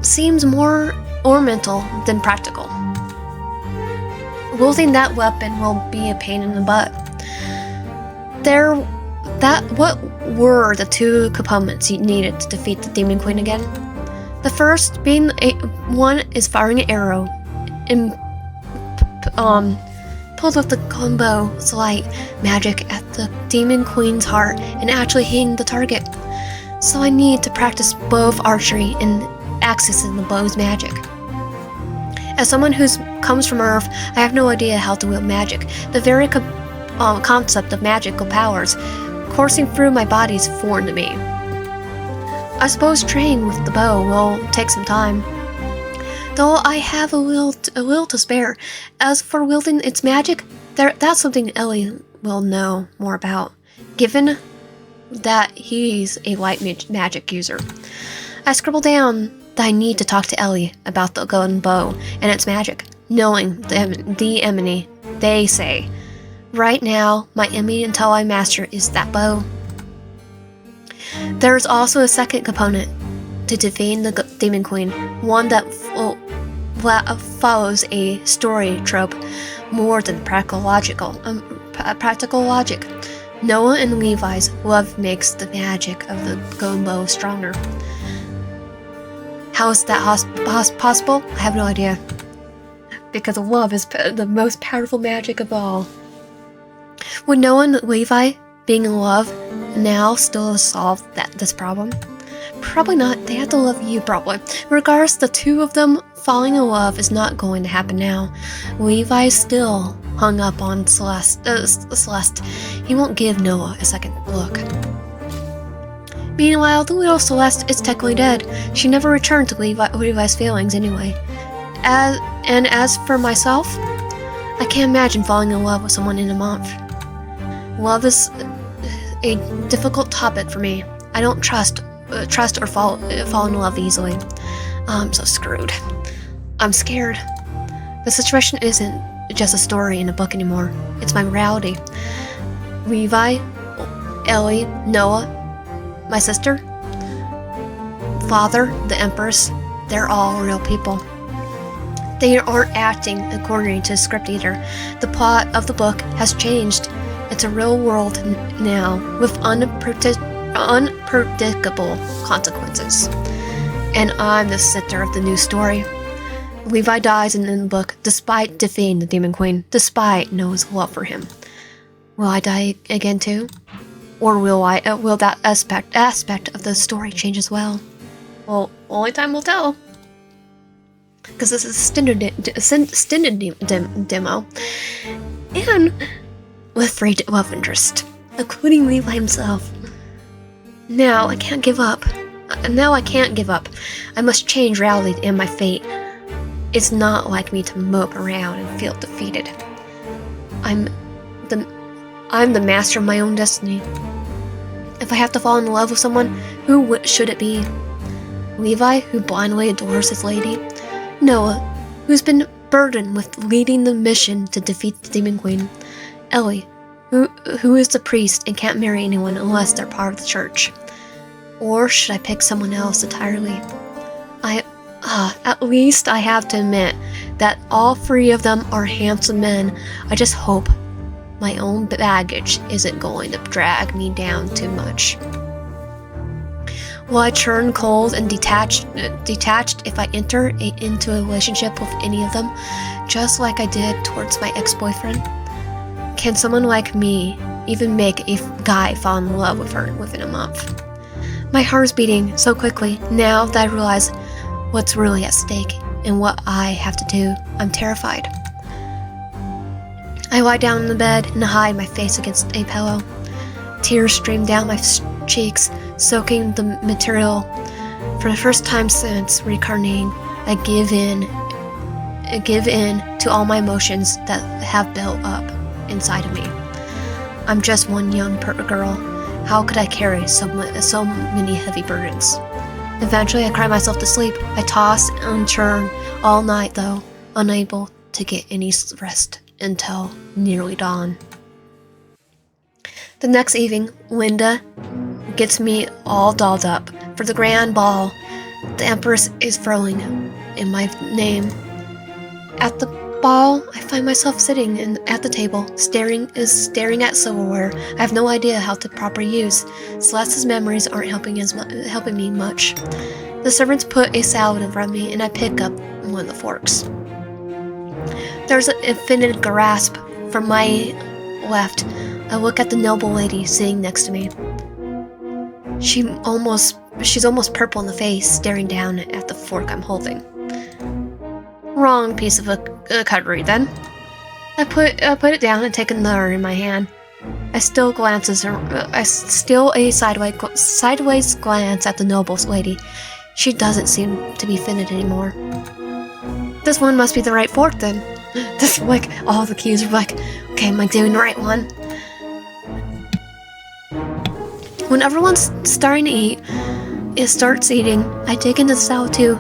seems more ornamental than practical. Wielding that weapon will be a pain in the butt. What were the two components you needed to defeat the Demon Queen again? The first being one is firing an arrow and pulled with the golden bow's light magic at the Demon Queen's heart and actually hitting the target. So I need to practice both archery and accessing the bow's magic. As someone who comes from Earth, I have no idea how to wield magic. The very concept of magical powers coursing through my body is foreign to me. I suppose training with the bow will take some time, though I have a will to spare. As for wielding its magic, that's something Ellie will know more about, given that he's a light magic user. I scribbled down that I need to talk to Ellie about the golden bow and its magic, knowing the enemy they say. Right now, my enemy until I master is that bow. There is also a second component to defeating the Demon Queen, one that follows a story trope more than practical logic. Noah and Levi's love makes the magic of the golden bow stronger. How is that possible? I have no idea. Because love is the most powerful magic of all. Would Noah and Levi being in love now still solve this problem? Probably not. They have to love you, probably. Regardless, the two of them falling in love is not going to happen now. Levi's still hung up on Celeste. He won't give Noah a second look. Meanwhile, the little Celeste is technically dead. She never returned to Levi's feelings anyway. As for myself, I can't imagine falling in love with someone in a month. Love is a difficult topic for me. I don't trust or fall in love easily. I'm so screwed. I'm scared. The situation isn't just a story in a book anymore. It's my reality. Levi, Ellie, Noah, my sister, father, the Empress, they're all real people. They aren't acting according to the script either. The plot of the book has changed. It's a real world now with unpredictable consequences. And I'm the center of the new story. Levi dies in the book despite defeating the Demon Queen, despite Noah's love for him. Will I die again too? Or will that aspect of the story change as well? Well, only time will tell. Because this is a standard demo. And with free love interest, including Levi himself. Now I can't give up. I must change reality and my fate. It's not like me to mope around and feel defeated. I'm the master of my own destiny. If I have to fall in love with someone, who should it be? Levi, who blindly adores his lady? Noah, who's been burdened with leading the mission to defeat the Demon Queen? Ellie, who is the priest and can't marry anyone unless they're part of the church? Or should I pick someone else entirely? At least I have to admit that all three of them are handsome men. I just hope my own baggage isn't going to drag me down too much. Will I turn cold and detached if I enter into a relationship with any of them, just like I did towards my ex-boyfriend? Can someone like me even make a guy fall in love with her within a month? My heart is beating so quickly now that I realize what's really at stake and what I have to do. I'm terrified. I lie down in the bed and hide my face against a pillow. Tears stream down my cheeks, soaking the material. For the first time since reincarnating, I give in to all my emotions that have built up inside of me. I'm just one young girl. How could I carry so many heavy burdens? Eventually, I cry myself to sleep. I toss and turn all night, though, unable to get any rest until nearly dawn. The next evening, Linda gets me all dolled up for the grand ball. The Empress is throwing in my name. At the ball, I find myself sitting at the table, staring at silverware I have no idea how to properly use. Celeste's memories aren't helping me much. The servants put a salad in front of me, and I pick up one of the forks. There's an infinite grasp from my left. I look at the noble lady sitting next to me. She's almost purple in the face, staring down at the fork I'm holding. Wrong piece of cutlery, then. I put it down and take another in my hand. I steal a sideways glance at the noble lady. She doesn't seem to be offended anymore. This one must be the right fork, then. This, all the cues are okay, am I doing the right one? When everyone's starting to eat, it starts eating. I dig into the salad too,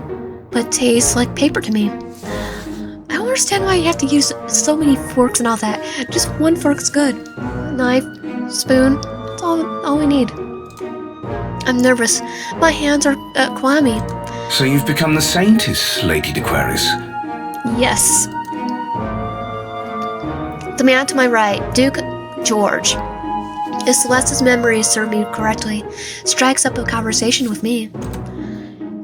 but it tastes like paper to me. I don't understand why you have to use so many forks and all that. Just one fork's good. Knife, spoon, that's all we need. I'm nervous. My hands are clammy. So you've become the Saintess, Lady d'Aquarius? Yes. The man to my right, Duke George, if Celeste's memories serve me correctly, strikes up a conversation with me.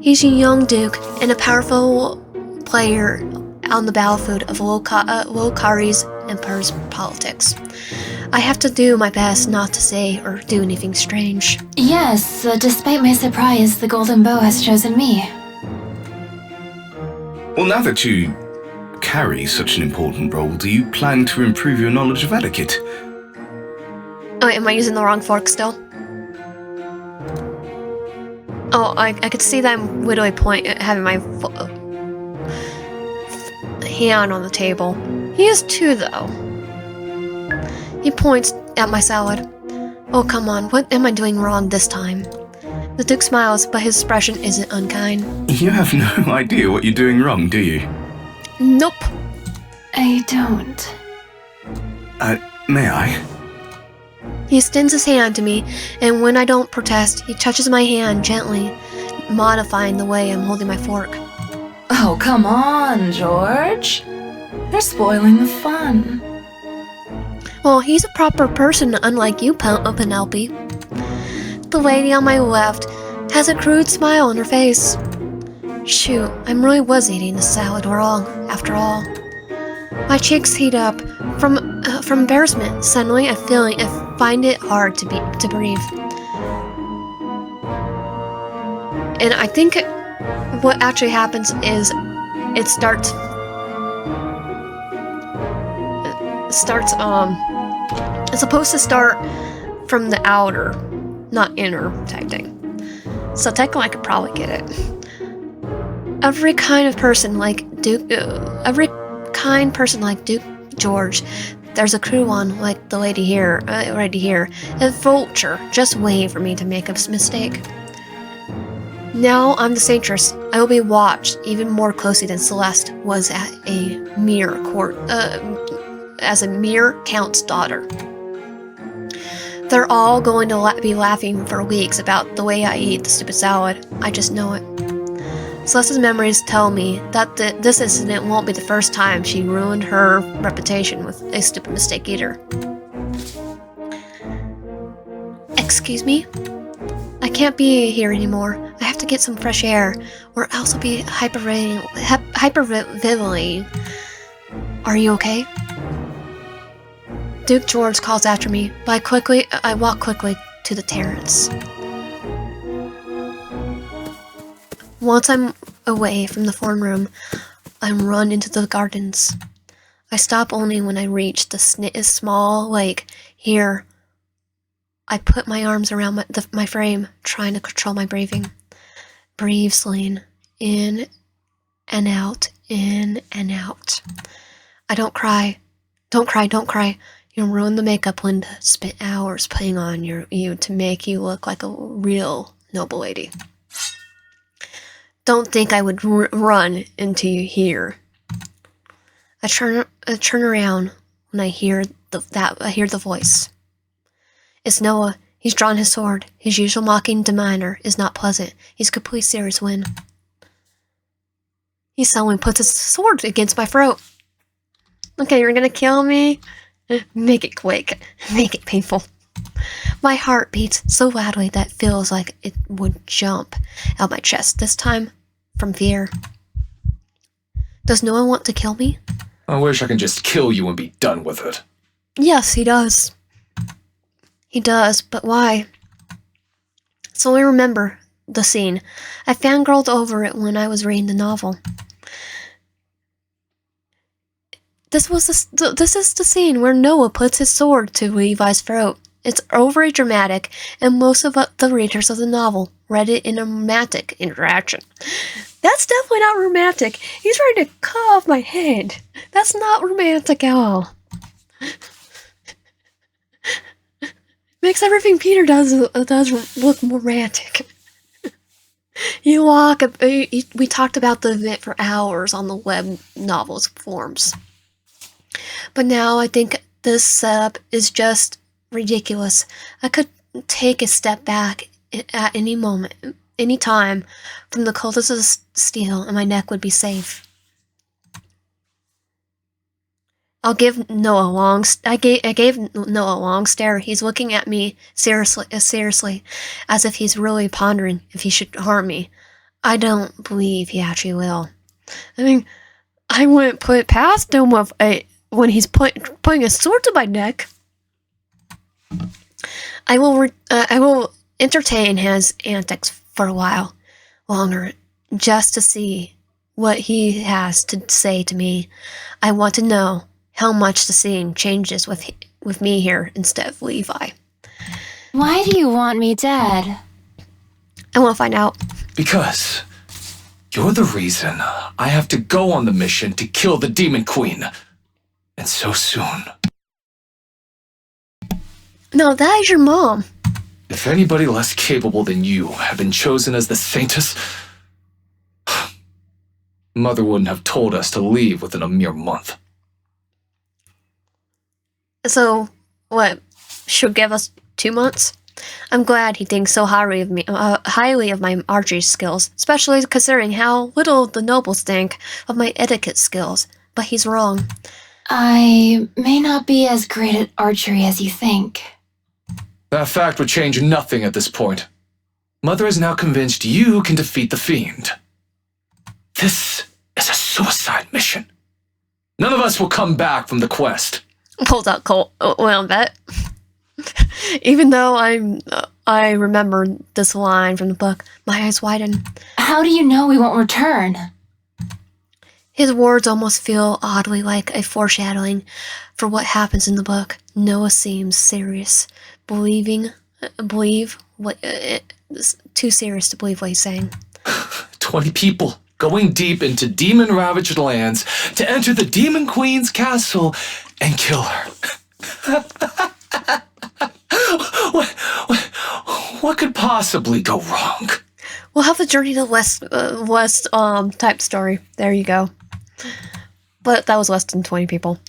He's a young duke and a powerful player on the battlefield of Lokari's empire's politics. I have to do my best not to say or do anything strange. Yes, despite my surprise, the Golden Bow has chosen me. Well, now that you carry such an important role, do you plan to improve your knowledge of etiquette? Oh, wait, am I using the wrong fork still? Oh, I could see that I'm literally having my hand on the table. He is too, though. He points at my salad. Oh, come on, what am I doing wrong this time? The Duke smiles, but his expression isn't unkind. You have no idea what you're doing wrong, do you? Nope. I don't. May I? He extends his hand to me, and when I don't protest, he touches my hand gently, modifying the way I'm holding my fork. Oh, come on, George. You're spoiling the fun. Well, he's a proper person, unlike you, Penelope. The lady on my left has a crude smile on her face. Shoot, I really was eating the salad wrong, after all. My cheeks heat up from embarrassment. Suddenly, I find it hard to breathe. And I think what actually happens is it's supposed to start from the outer, not inner type thing. So technically I could probably get it. Every kind person like Duke George, there's a crew on like the lady here, right here, a vulture just waiting for me to make a mistake. Now I'm the Saintess. I will be watched even more closely than Celeste was at a mere as a mere count's daughter. They're all going to be laughing for weeks about the way I eat the stupid salad. I just know it. Celeste's memories tell me that this incident won't be the first time she ruined her reputation with a stupid mistake eater. Excuse me? I can't be here anymore. I have to get some fresh air, or else I'll be hyperventilating. Are you okay? Duke George calls after me, but I walk quickly to the terrace. Once I'm away from the throne room, I run into the gardens. I stop only when I reach the small lake here I put my arms around my frame, trying to control my breathing. Breathe, Celine. In and out, in and out. I don't cry. Don't cry, don't cry. You'll ruin the makeup Linda spent hours putting on you to make you look like a real noble lady. Don't think I would run into you here. I turn around when I hear the voice. It's Noah. He's drawn his sword. His usual mocking demeanor is not pleasant. He's completely serious when he suddenly puts his sword against my throat. Okay, you're gonna kill me? Make it quick. Make it painful. My heart beats so loudly that it feels like it would jump out my chest, this time from fear. Does Noah want to kill me? I wish I could just kill you and be done with it. Yes, he does. He does, but why? So I remember the scene. I fangirled over it when I was reading the novel. This is the scene where Noah puts his sword to Levi's throat. It's overly dramatic, and most of the readers of the novel read it in a romantic interaction. That's definitely not romantic. He's ready to cut off my head. That's not romantic at all. Makes everything Peter does look more romantic. We talked about the event for hours on the Webnovels forums. But now I think this setup is just ridiculous. I could take a step back at any moment, any time, from the coldest of steel, and my neck would be safe. I gave Noah a long stare. He's looking at me seriously, as if he's really pondering if he should harm me. I don't believe he actually will. I mean, I wouldn't put it past him when he's putting a sword to my neck. I will entertain his antics for a while longer, just to see what he has to say to me. I want to know how much the scene changes with me here instead of Levi. Why do you want me dead? I want to find out. Because you're the reason I have to go on the mission to kill the Demon Queen. And so soon. No, that is your mom. If anybody less capable than you had been chosen as the Saintess, Mother wouldn't have told us to leave within a mere month. So, what? She'll give us 2 months? I'm glad he thinks so highly of my archery skills, especially considering how little the nobles think of my etiquette skills. But he's wrong. I may not be as great at archery as you think. That fact would change nothing at this point. Mother is now convinced you can defeat the fiend. This is a suicide mission. None of us will come back from the quest. Pulls out Colt. Well, bet. Even though I remember this line from the book, my eyes widen. How do you know we won't return? His words almost feel oddly like a foreshadowing for what happens in the book. Noah seems serious, too serious to believe what he's saying. 20 people going deep into demon-ravaged lands to enter the Demon Queen's castle and kill her. What could possibly go wrong? We'll have the Journey to the West type story. There you go. But that was less than 20 people.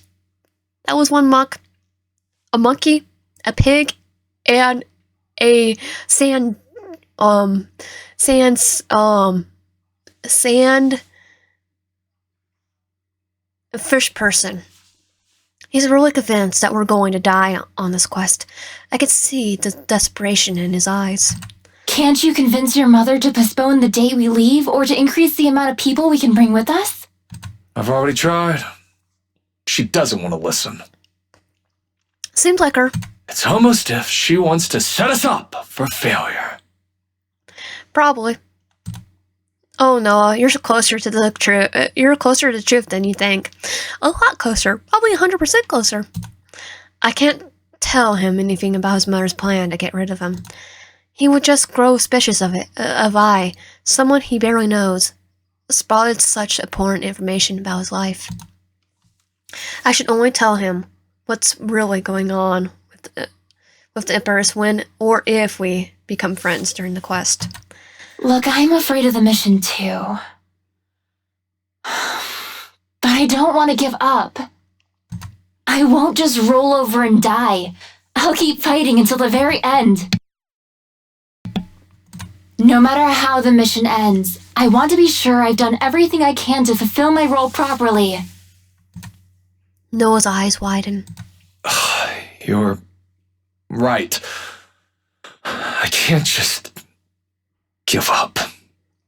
That was one monk, a monkey, a pig, and a sand fish person. He's really convinced that we're going to die on this quest. I could see the desperation in his eyes. Can't you convince your mother to postpone the day we leave, or to increase the amount of people we can bring with us? I've already tried. She doesn't want to listen. Seems like her. It's almost if she wants to set us up for failure. Probably. Oh no, you're closer to the truth. You're closer to the truth than you think. A lot closer. Probably 100% closer. I can't tell him anything about his mother's plan to get rid of him. He would just grow suspicious of it, of I, someone he barely knows, spotted such important information about his life. I should only tell him what's really going on with the Empress when or if we become friends during the quest. Look, I'm afraid of the mission too. But I don't want to give up. I won't just roll over and die. I'll keep fighting until the very end. No matter how the mission ends, I want to be sure I've done everything I can to fulfill my role properly. Noah's eyes widen. You're right. I can't just give up.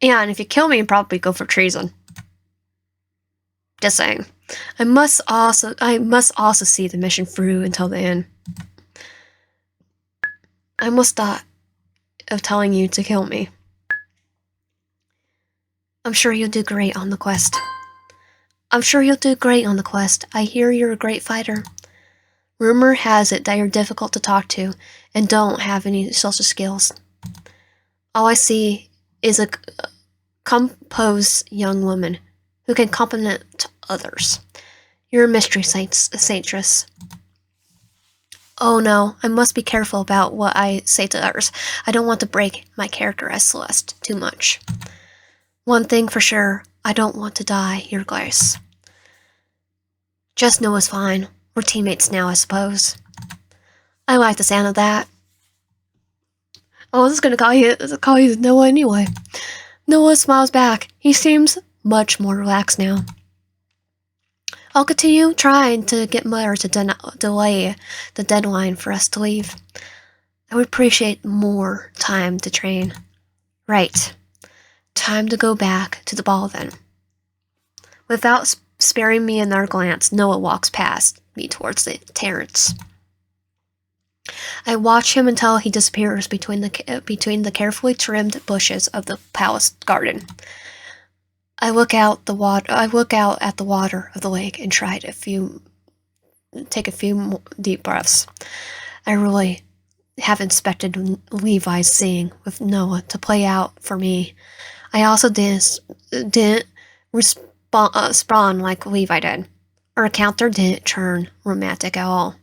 And if you kill me, you probably go for treason. Just saying. I must also see the mission through until the end. I almost thought of telling you to kill me. I'm sure you'll do great on the quest. I hear you're a great fighter. Rumor has it that you're difficult to talk to and don't have any social skills. All I see is a composed young woman who can compliment others. You're a mystery saintress. Oh no, I must be careful about what I say to others. I don't want to break my character as Celeste too much. One thing for sure, I don't want to die, Your Grace. Just Noah's fine. We're teammates now, I suppose. I like the sound of that. I was just gonna call you Noah anyway. Noah smiles back. He seems much more relaxed now. I'll continue trying to get Mother to delay the deadline for us to leave. I would appreciate more time to train. Right. Time to go back to the ball then. Without sparing me another glance, Noah walks past me towards the terrace. I watch him until he disappears between the carefully trimmed bushes of the palace garden. I look out at the water of the lake and take a few deep breaths. I really have inspected Levi's scene with Noah to play out for me. I also didn't respond like Levi did. Our encounter didn't turn romantic at all.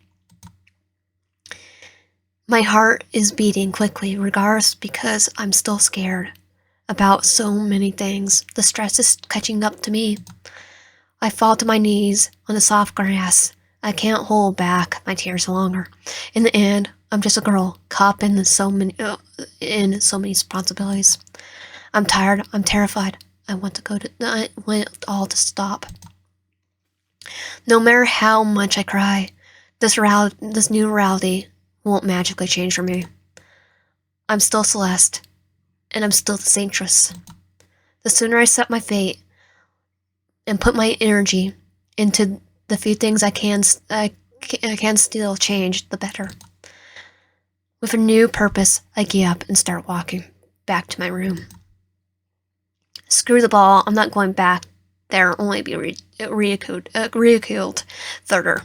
My heart is beating quickly, regardless, because I'm still scared about so many things. The stress is catching up to me. I fall to my knees on the soft grass. I can't hold back my tears longer. In the end, I'm just a girl caught in so many responsibilities. I'm tired. I'm terrified. I want it all to stop. No matter how much I cry, this new reality won't magically change for me. I'm still Celeste, and I'm still the Saintess. The sooner I set my fate and put my energy into the few things I can still change, the better. With a new purpose, I get up and start walking back to my room. Screw the ball, I'm not going back there, only be ridiculed further.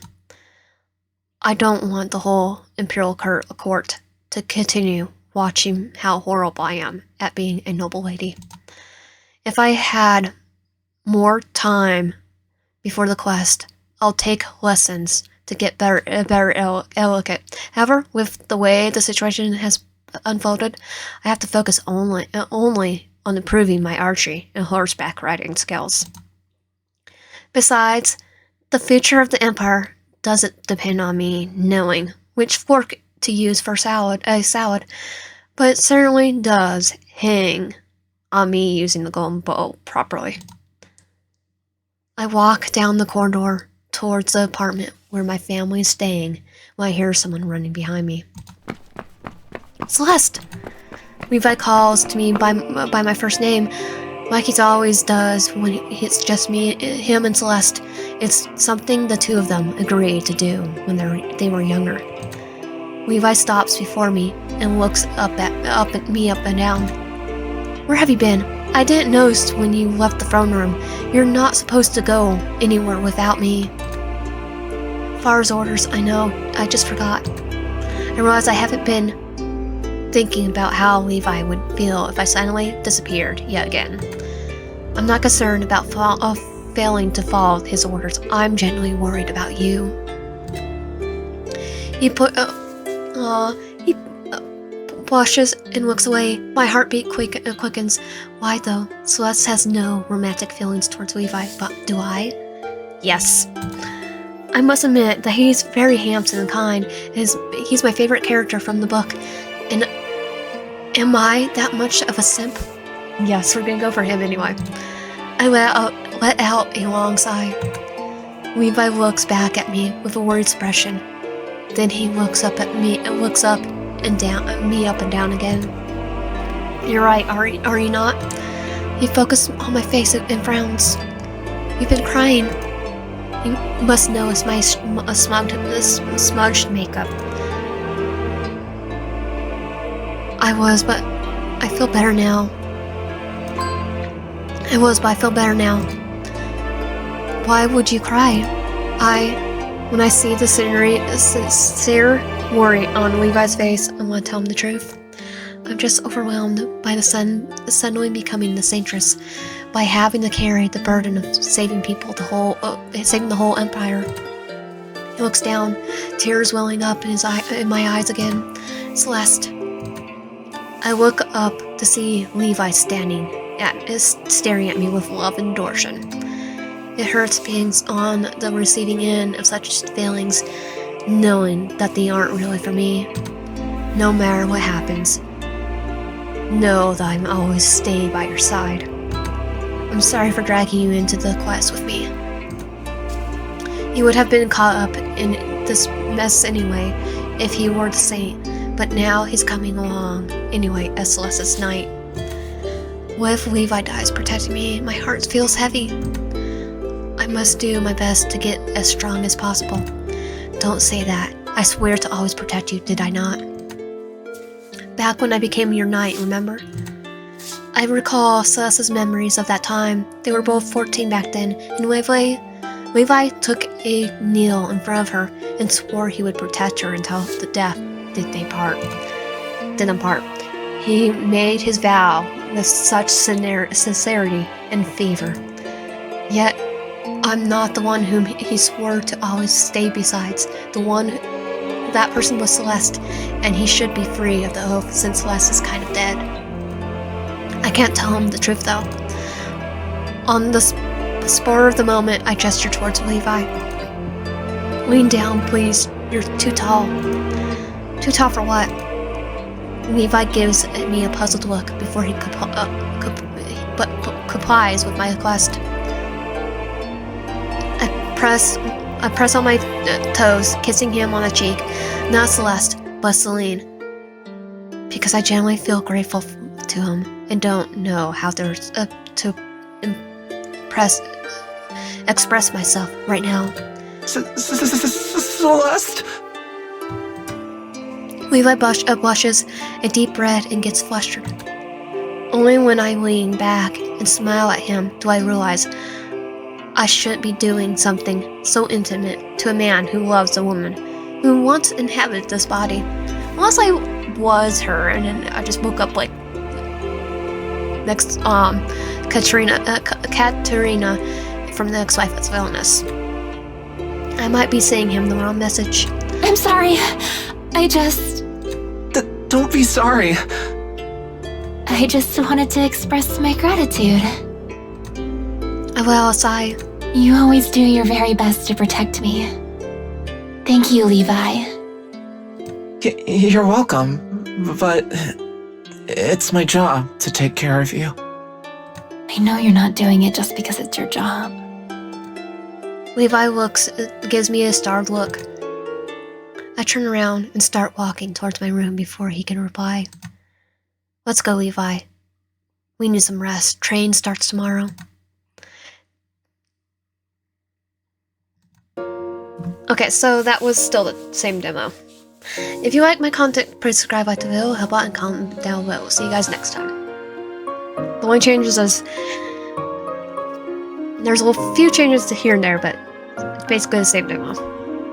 I don't want the whole Imperial Court to continue watching how horrible I am at being a noble lady. If I had more time before the quest, I'll take lessons to get better elegant. However, with the way the situation has unfolded, I have to focus only on improving my archery and horseback riding skills. Besides, the future of the Empire doesn't depend on me knowing which fork to use for a salad, but it certainly does hang on me using the golden bow properly. I walk down the corridor towards the apartment where my family is staying when I hear someone running behind me. Celeste! Levi calls to me by my first name, like he always does when it's just him and Celeste. It's something the two of them agreed to do when they were younger. Levi stops before me and looks up at me up and down. Where have you been? I didn't notice when you left the throne room. You're not supposed to go anywhere without me. Far's orders, I know. I just forgot. I realize I haven't been thinking about how Levi would feel if I suddenly disappeared yet again. I'm not concerned about failing to follow his orders. I'm genuinely worried about you. He blushes and looks away. My heartbeat quickens. Why though? Celeste has no romantic feelings towards Levi, but do I? Yes. I must admit that he's very handsome and kind. He's my favorite character from the book. And am I that much of a simp? Yes, we're gonna go for him anyway. I let out a long sigh. Levi looks back at me with a worried expression. Then he looks up at me and looks up and down at me up and down again. You're right, are you not? He focuses on my face and frowns. You've been crying. You must know it's my smudged makeup. I was, but I feel better now. Why would you cry? When I see the sincere worry on Levi's face, I want to tell him the truth. I'm just overwhelmed by the suddenly becoming the Saintess, by having to carry the burden of saving the whole empire. He looks down, tears welling up in my eyes again. Celeste. I look up to see Levi staring at me with love and adoration. It hurts being on the receiving end of such feelings, knowing that they aren't really for me. No matter what happens, know that I'm always stay by your side. I'm sorry for dragging you into the quest with me. He would have been caught up in this mess anyway if he were the saint, but now he's coming along anyway as Celeste's knight. What if Levi dies protecting me? My heart feels heavy. I must do my best to get as strong as possible. Don't say that. I swear to always protect you, did I not? Back when I became your knight, remember? I recall Celeste's memories of that time. They were both 14 back then, and Levi took a kneel in front of her and swore he would protect her until the death didn't part. He made his vow with such sincerity and fervor. Yet, I'm not the one whom he swore to always stay besides. That person was Celeste, and he should be free of the oath since Celeste is kind of dead. I can't tell him the truth though. On the spur of the moment, I gesture towards Levi. Lean down, please. You're too tall. Too tall for what? Levi gives me a puzzled look before he complies with my request. I press on my toes, kissing him on the cheek, not Celeste, but Celine, because I genuinely feel grateful to him and don't know how to express myself right now. Celeste? Levi blushes a deep red and gets flustered. Only when I lean back and smile at him do I realize I shouldn't be doing something so intimate to a man who loves a woman who once inhabited this body. Unless I was her and then I just woke up like next Katerina from the ex-wife of Villainous. I might be saying him the wrong message. I'm sorry. Don't be sorry. I just wanted to express my gratitude. Well, sigh. You always do your very best to protect me. Thank you, Levi. You're welcome, but it's my job to take care of you. I know you're not doing it just because it's your job. Levi gives me a startled look. I turn around and start walking towards my room before he can reply. Let's go, Levi. We need some rest. Train starts tomorrow. Okay, so that was still the same demo. If you like my content, please subscribe, like the video, help out, and comment down below. See you guys next time. The only changes is there's a few changes to here and there, but it's basically the same demo.